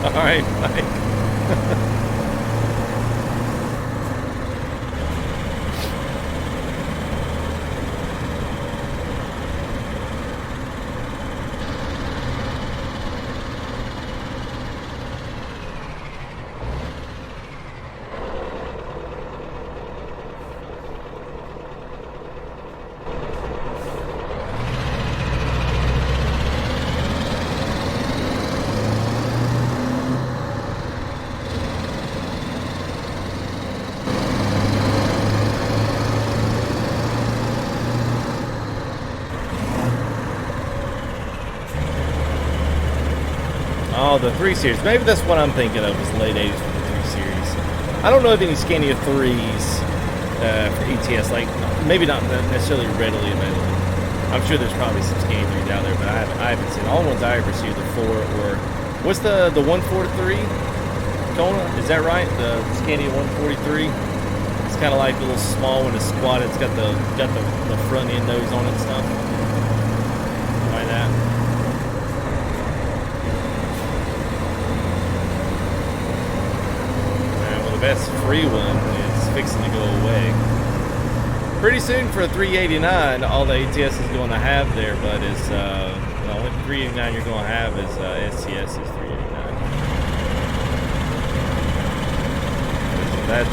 All right, Mike. Oh, the 3 Series. Maybe that's what I'm thinking of, is late 80s for the 3 Series. I don't know of any Scania 3s for ETS, like, maybe not necessarily readily available. I'm sure there's probably some Scania 3s out there, but I haven't seen. All the ones I ever see are the 4 or... What's the 143? Kona? Is that right? The Scania 143? It's kind of like the little small one, it's squat. It's got the front end nose on it and stuff. Like that. best free one is fixing to go away. Pretty soon for a 389, all the ATS is going to have there, but it's the only 389 you're going to have is STS is 389.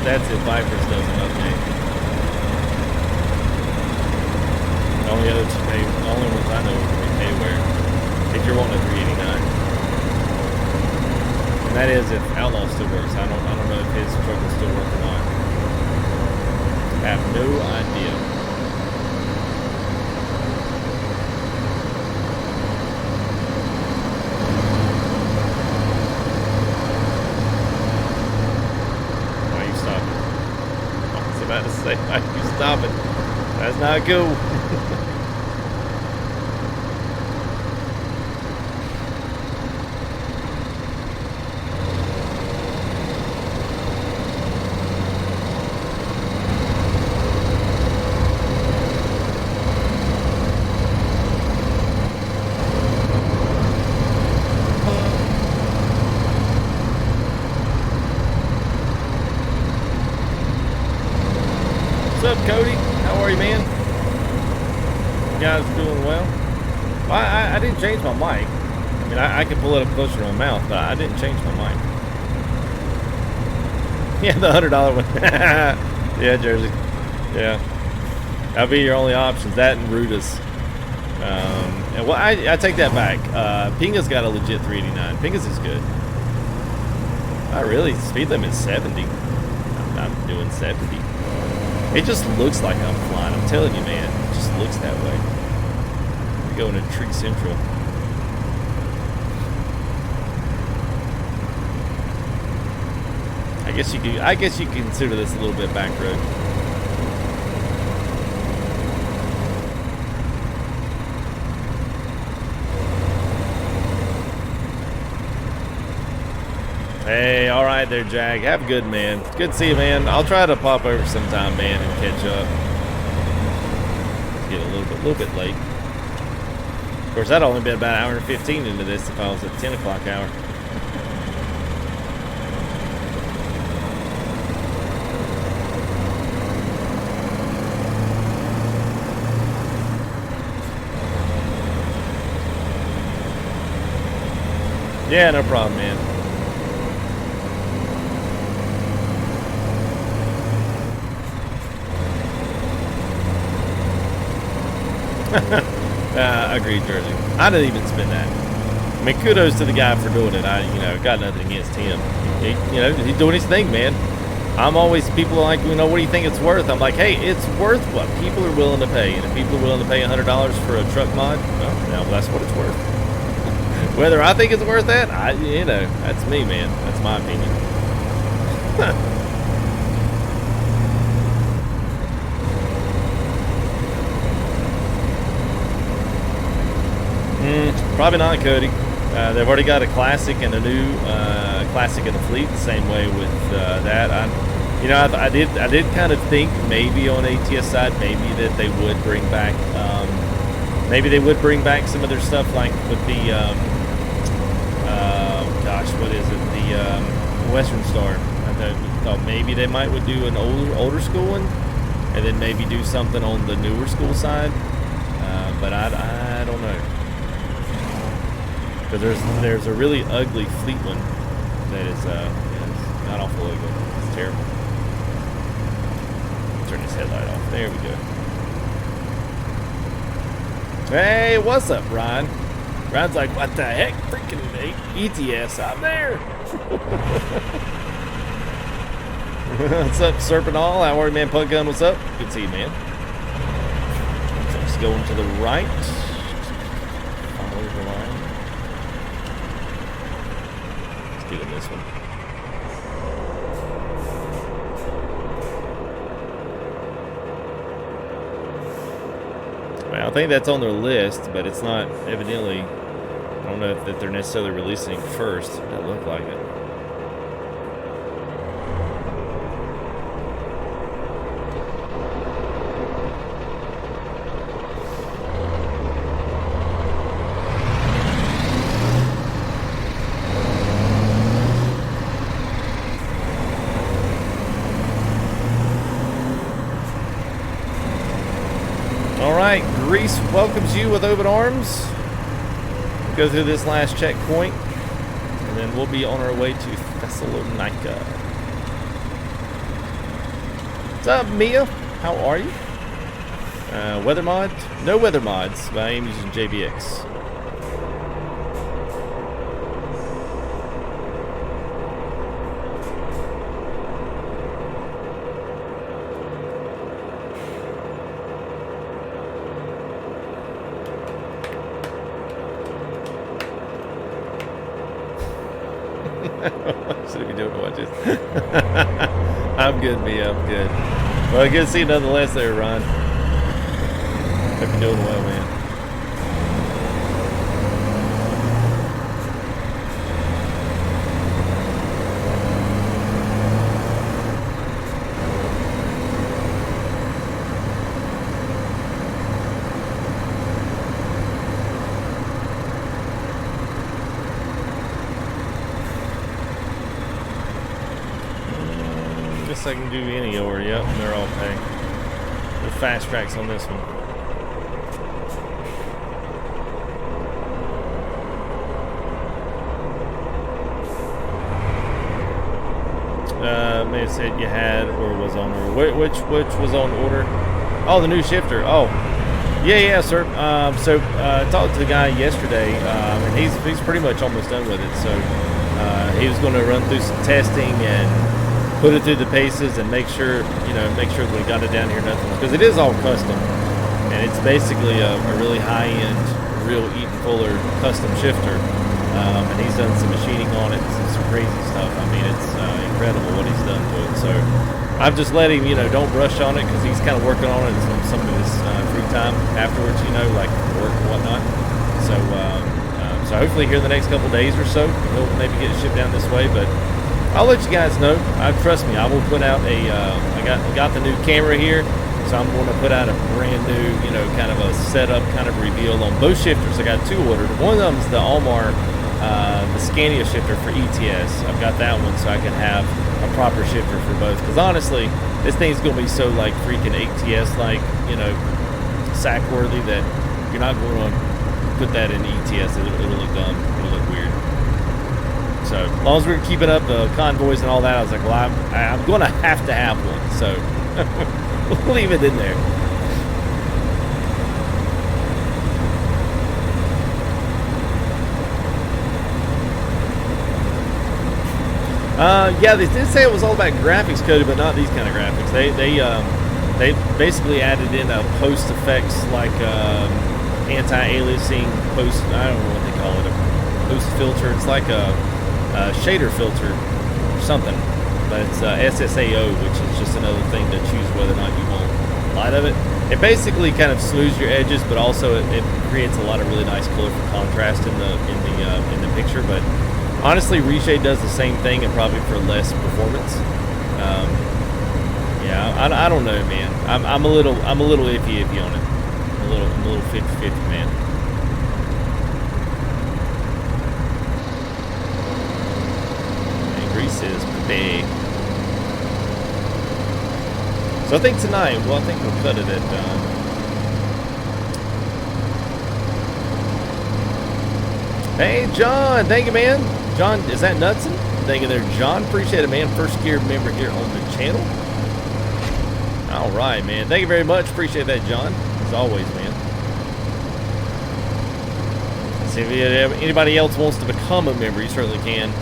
That's if Vipers doesn't update. The only ones I know would be Payware if you're wanting a 389. And that is if Outlaw still works. I don't know if his truck will still work or not. I have no idea. Why are you stopping? I was about to say, why are you stopping? That's not cool. What's up, Cody? How are you, man? You guys doing well? I didn't change my mic. I mean, I can pull it up closer to my mouth, but I didn't change my mic. Yeah, the $100 one. Yeah, Jersey. Yeah. That'll be your only options. That and Rudas. And well, I take that back. Pinga's got a legit 389. Pinga's is good. Not really. Speed limit's 70. I'm doing 70. It just looks like I'm flying. I'm telling you, man. It just looks that way. We're going to Tree Central. I guess you could consider this a little bit back road. Hey, all right there, Jag. Have a good, man. It's good to see you, man. I'll try to pop over sometime, man, and catch up. Get a little bit late. Of course, I'd only been about an hour and 15 into this if I was at the 10 o'clock hour. Yeah, no problem, man. Agreed, Jersey. I didn't even spend that. I mean, kudos to the guy for doing it. Got nothing against him. He's doing his thing, man. I'm always, people are like, what do you think it's worth? I'm like, hey, it's worth what people are willing to pay. And if people are willing to pay $100 for a truck mod, well, that's what it's worth. Whether I think it's worth that, that's me, man. That's my opinion. Probably not, Cody. They've already got a classic and a new classic in the fleet. The same way with that. I did kind of think maybe on ATS side, maybe that they would bring back, some of their stuff like with the, what is it? The Western Star. I thought maybe they would do an older school one, and then maybe do something on the newer school side. But I don't know. Because there's a really ugly fleet one that is it's not awful ugly. It's terrible. Turn this headlight off. There we go. Hey, what's up, Ryan? Ryan's like, what the heck? Freaking ETS out there. What's up, Serpent All? How are you, man? Pug Gun, what's up? Good to see you, man. Just going to the right. Follow the line. Let's do this one. Well, I think that's on their list, but it's not evidently. I don't know if they're necessarily releasing first. It doesn't look like it. right, Greece welcomes you with open arms. Go through this last checkpoint, and then we'll be on our way to Thessalonica. What's up, Mia? How are you? Weather mod? No weather mods, but I am using JBX. Should be doing watches. I'm good, Mia. I'm good. Well, good to see you nonetheless there, Ron. Hope you're doing well, man. Guess I can do any or, yep, they're all pay. The fast tracks on this one. May have said you had or was on order. Which was on order? Oh, the new shifter. Oh, yeah, sir. So I talked to the guy yesterday, and he's pretty much almost done with it. So he was going to run through some testing and put it through the paces and make sure that we got it down here, nothing, because it is all custom, and it's basically a really high-end, real Eaton Fuller custom shifter, and he's done some machining on it, some crazy stuff. I mean, it's incredible what he's done to it. So I've just let him, don't rush on it, because he's kind of working on it in some of his free time afterwards, like work and whatnot. So so hopefully here in the next couple days or so, he'll maybe get it shipped down this way, but I'll let you guys know. Trust me, I will put out a, I got the new camera here, so I'm going to put out a brand new, kind of a setup, kind of reveal on both shifters. I got two ordered. One of them is the Almar, the Scania shifter for ETS. I've got that one so I can have a proper shifter for both. Because honestly, this thing's going to be so like freaking ATS-like, sack worthy that you're not going to put that in ETS. It'll look dumb. It'll look weird. So as long as we're keeping up the convoys and all that, I was like, well, I'm going to have one. So we'll leave it in there. Yeah, they did say it was all about graphics coded, but not these kind of graphics. They basically added in a post effects like anti-aliasing post. I don't know what they call it. A post filter. It's like a shader filter or something, but it's SSAO, which is just another thing to choose whether or not you want light of it. It basically kind of smooths your edges, but also it creates a lot of really nice colorful contrast in the picture. But honestly, Reshade does the same thing and probably for less performance. Yeah, I don't know, man. I'm a little iffy on it. I'm a little 50-50, man. Is big. So I think tonight, I think we'll cut it at Hey John, thank you, man. John, is that Knudsen? Thank you there, John. Appreciate it, man. First gear member here on the channel. All right, man. Thank you very much. Appreciate that, John. As always, man. Let's see if anybody else wants to become a member, you certainly can.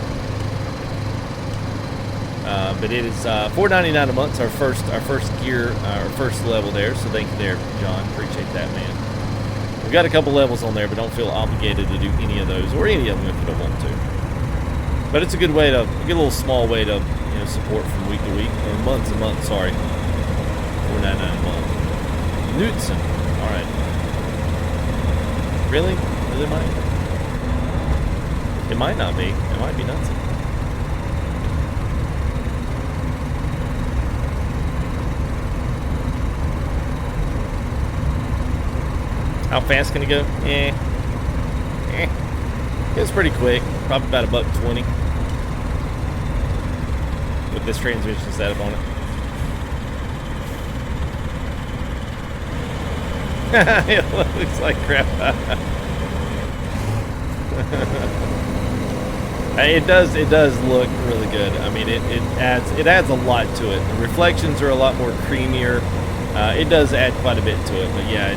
But it is $4.99 a month. It's our first gear, our first level there. So thank you there, John. Appreciate that, man. We've got a couple levels on there, but don't feel obligated to do any of those or any of them if you don't want to. But it's a good way to, a good little small way to, support from week to week or month to month. Sorry, $4.99 a month. Knudsen. All right. Really? Really might? It might not be. It might be Knudsen. How fast can it go? It's pretty quick. Probably about $1.20 with this transmission setup on it. It looks like crap. It does look really good. I mean, it adds a lot to it. The reflections are a lot more creamier. It does add quite a bit to it, but yeah,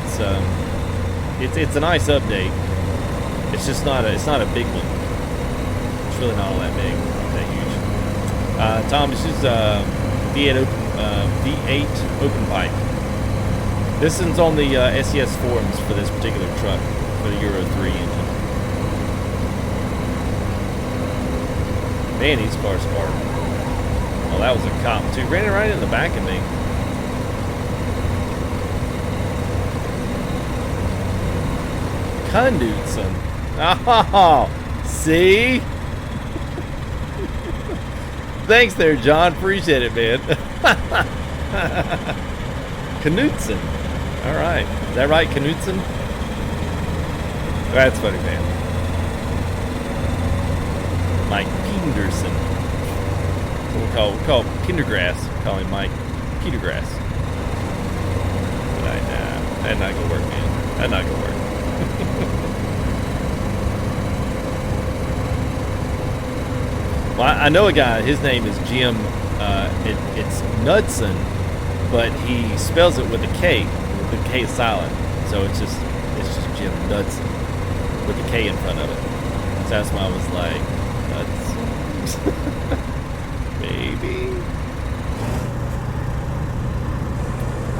it's a nice update. It's just not a big one. It's really not all that big, not that huge. Tom, this is V8 open pipe. This one's on the SES forums for this particular truck, for the Euro 3 engine. Man, these cars spark. Oh, that was a cop too. Ran it right in the back of me. Knudsen. Oh, see? Thanks there, John. Appreciate it, man. Knudsen. All right. Is that right, Knudsen? That's funny, man. Mike Peterson. So we'll call Kindergrass. Call him Mike Petergrass. But that'd not gonna work, man. That'd not gonna work. Well, I know a guy. His name is Jim. It's Knudsen, but he spells it with a K. The K is silent, so it's just Jim Knudsen with the K in front of it. So that's why I was like, Knudsen. Maybe.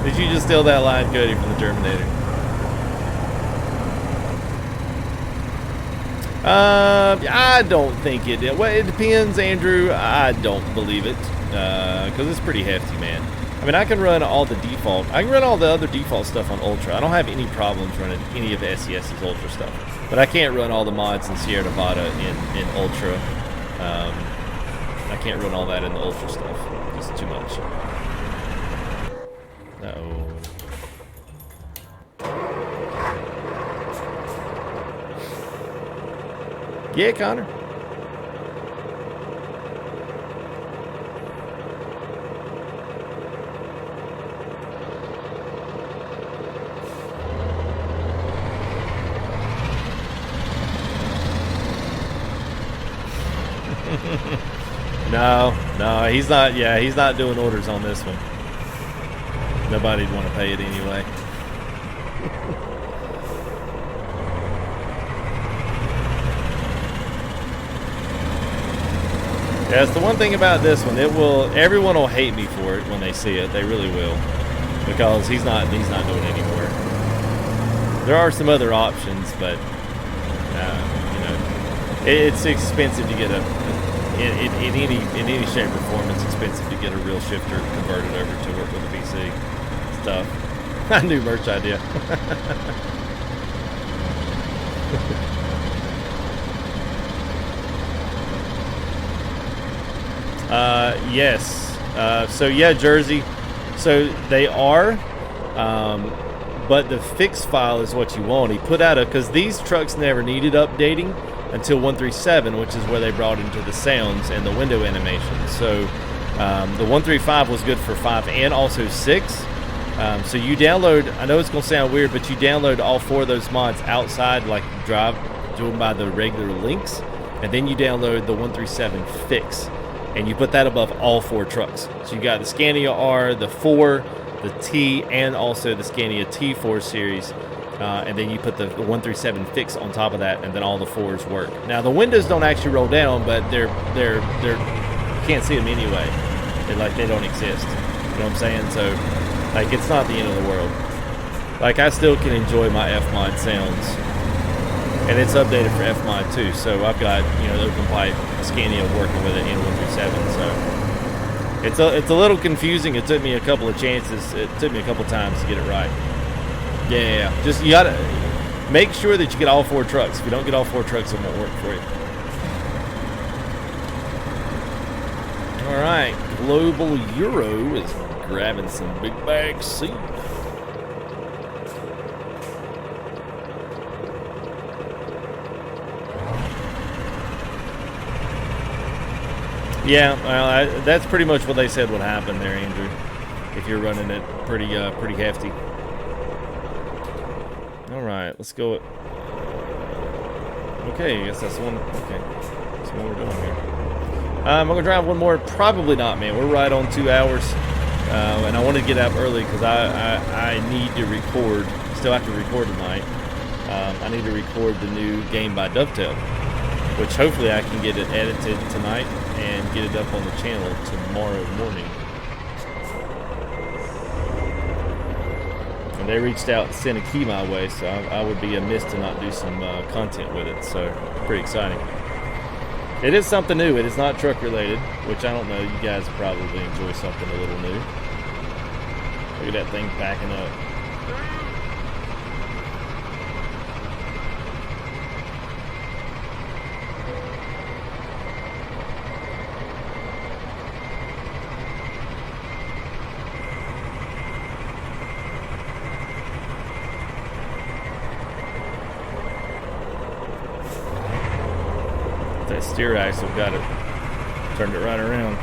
Did you just steal that line, Cody, from the Terminator? I don't think it did. Well, it depends, Andrew. I don't believe it, because it's pretty hefty, man. I mean, I can run all the default. I can run all the other default stuff on Ultra. I don't have any problems running any of SES's Ultra stuff. But I can't run all the mods in Sierra Nevada in Ultra. I can't run all that in the Ultra stuff. It's too much. Uh-oh. Yeah, Connor. No, he's not. Yeah, he's not doing orders on this one. Nobody'd want to pay it anyway. Yeah, it's the one thing about this one. Everyone will hate me for it when they see it. They really will, because he's not doing any work. There are some other options, but it's expensive to get in any shape or form. It's expensive to get a real shifter converted over to work with a PC stuff. A new merch idea. Yes. So yeah, Jersey. So they are, but the fix file is what you want. He put out because these trucks never needed updating until 137, which is where they brought into the sounds and the window animation. So the 135 was good for 5 and also 6. So you download, I know it's going to sound weird, but you download all 4 of those mods outside, like doing by the regular links, and then you download the 137 fix, and you put that above all 4 trucks. So you got the Scania R, the 4, the T, and also the Scania T4 series. And then you put the 137 fix on top of that, and then all the 4s work. Now the windows don't actually roll down, but they're you can't see them anyway. They don't exist. You know what I'm saying? So like it's not the end of the world. Like I still can enjoy my F-Mod sounds, and it's updated for F-Mod too. So I've got the open pipe Scania working with it in 137. So it's a little confusing. It took me a couple of chances. It took me a couple times to get it right. Yeah, just you gotta make sure that you get all 4 trucks. If you don't get all 4 trucks, it won't work for you. All right, Global Euro is grabbing some big bag seed. Yeah, well, that's pretty much what they said would happen there, Andrew. If you're running it pretty hefty. All right, let's go. Okay, I guess that's one. Okay, that's what we're doing here. I'm gonna drive one more. Probably not, man. We're right on 2 hours, and I wanted to get up early because I need to record. Still have to record tonight. I need to record the new game by Dovetail, which hopefully I can get it edited tonight and get it up on the channel tomorrow morning. And they reached out and sent a key my way, so I would be amiss to not do some content with it. So pretty exciting. It is something new. It is not truck related, which I don't know. You guys probably enjoy something a little new. Look at that thing backing up. That steer axle got it, turned it right around.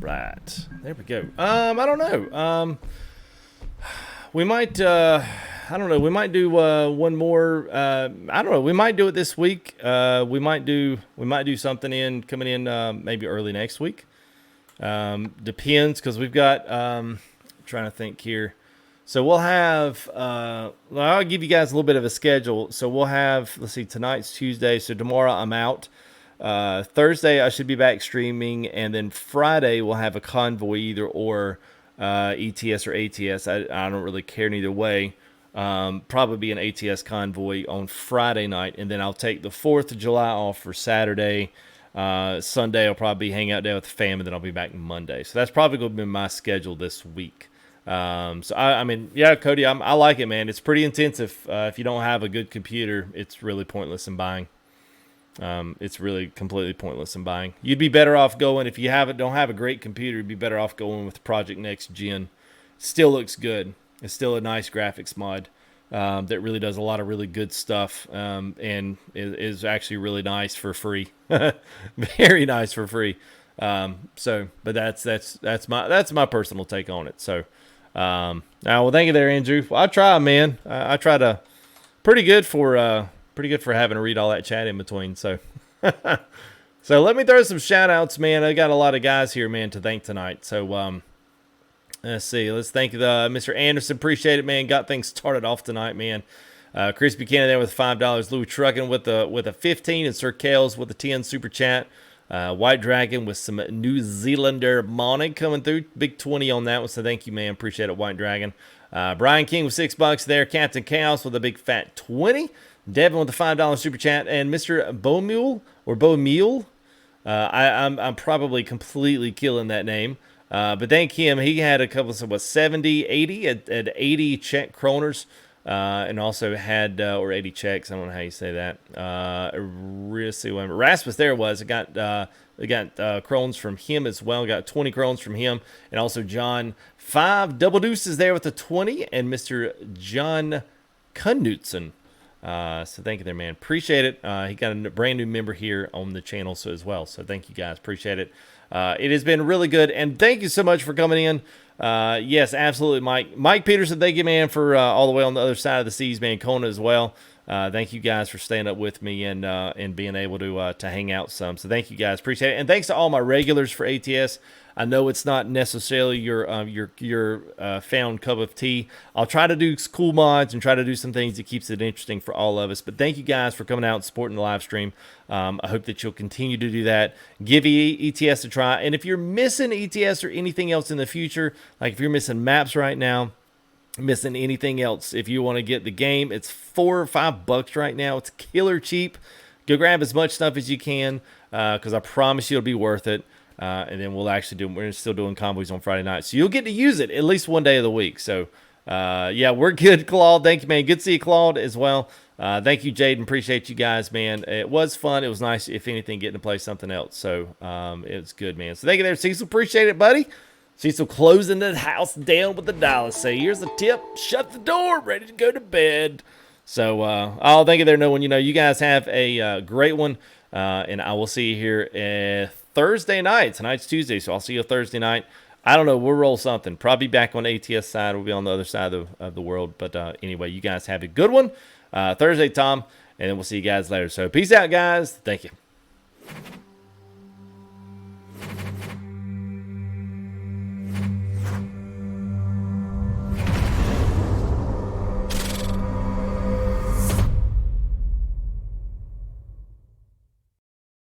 Right, there we go. I don't know. We might. I don't know. We might do one more. I don't know. We might do it this week. We might do something coming in maybe early next week. Depends, because we've got. Trying to think here. So we'll have. I'll give you guys a little bit of a schedule. So we'll have. Let's see. Tonight's Tuesday. So tomorrow I'm out. Thursday I should be back streaming, and then Friday we'll have a convoy either or, ETS or ATS. I don't really care neither way. Probably be an ATS convoy on Friday night, and then I'll take the 4th of July off for Saturday. Sunday I'll probably hang out there with the fam, and then I'll be back Monday. So that's probably going to be my schedule this week. So I mean, yeah, Cody, I like it, man. It's pretty intensive. If you don't have a good computer, it's really pointless in buying. It's really completely pointless in buying. You'd be better off going, if you don't have a great computer, you'd be better off going with Project Next Gen. Still looks good. It's still a nice graphics mod that really does a lot of really good stuff, and is actually really nice for free. Very nice for free. But that's my personal take on it. So, well, thank you there, Andrew. Well, I try, man. I try to pretty good for having to read all that chat in between. So, so let me throw some shout outs, man. I got a lot of guys here, man, to thank tonight. So, let's see. Let's thank Mr. Anderson. Appreciate it, man. Got things started off tonight, man. Chris Buchanan there with $5. Louis Truckin with a 15, and Sir Kales with a 10 super chat. White Dragon with some New Zealander money coming through. Big 20 on that one. So thank you, man. Appreciate it, White Dragon. Brian King with $6 there. Captain Chaos with a big fat 20. Devin with the $5 super chat, and Mr. Beaumule. I'm probably completely killing that name. But thank him. He had a couple of 70, 80 at 80 Czech kroners, and also had or 80 checks. I don't know how you say that. Rasmus there was. I got crones from him as well. Got 20 crones from him, and also John 5 double deuces there with the 20, and Mr. John Knutson. So thank you there, man. Appreciate it. He got a brand new member here on the channel as well. So thank you guys. Appreciate it. It has been really good. And thank you so much for coming in. Yes, absolutely, Mike. Mike Peterson, thank you, man, for all the way on the other side of the seas, man. Kona as well. Thank you guys for staying up with me and being able to hang out some. So thank you guys. Appreciate it. And thanks to all my regulars for ATS. I know it's not necessarily your found cup of tea. I'll try to do cool mods and try to do some things that keeps it interesting for all of us. But thank you guys for coming out and supporting the live stream. I hope that you'll continue to do that. Give ETS a try. And if you're missing ETS or anything else in the future, like if you're missing maps right now, missing anything else, if you want to get the game, it's $4 or $5 right now. It's killer cheap. Go grab as much stuff as you can, because I promise you it'll be worth it. And then we're still doing convoys on Friday night. So you'll get to use it at least one day of the week. So, yeah, we're good, Claude. Thank you, man. Good to see you, Claude, as well. Thank you, Jaden. Appreciate you guys, man. It was fun. It was nice, if anything, getting to play something else. So it was good, man. So thank you there, Cecil. Appreciate it, buddy. Cecil closing the house down with the dollar. Say, here's the tip. Shut the door. Ready to go to bed. So I'll thank you there, no one. You guys have a great one. And I will see you here Thursday night. Tonight's Tuesday, so I'll see you Thursday night. I don't know. We'll roll something. Probably back on the ATS side. We'll be on the other side of the world. But anyway, you guys have a good one. Thursday, Tom. And then we'll see you guys later. So peace out, guys. Thank you.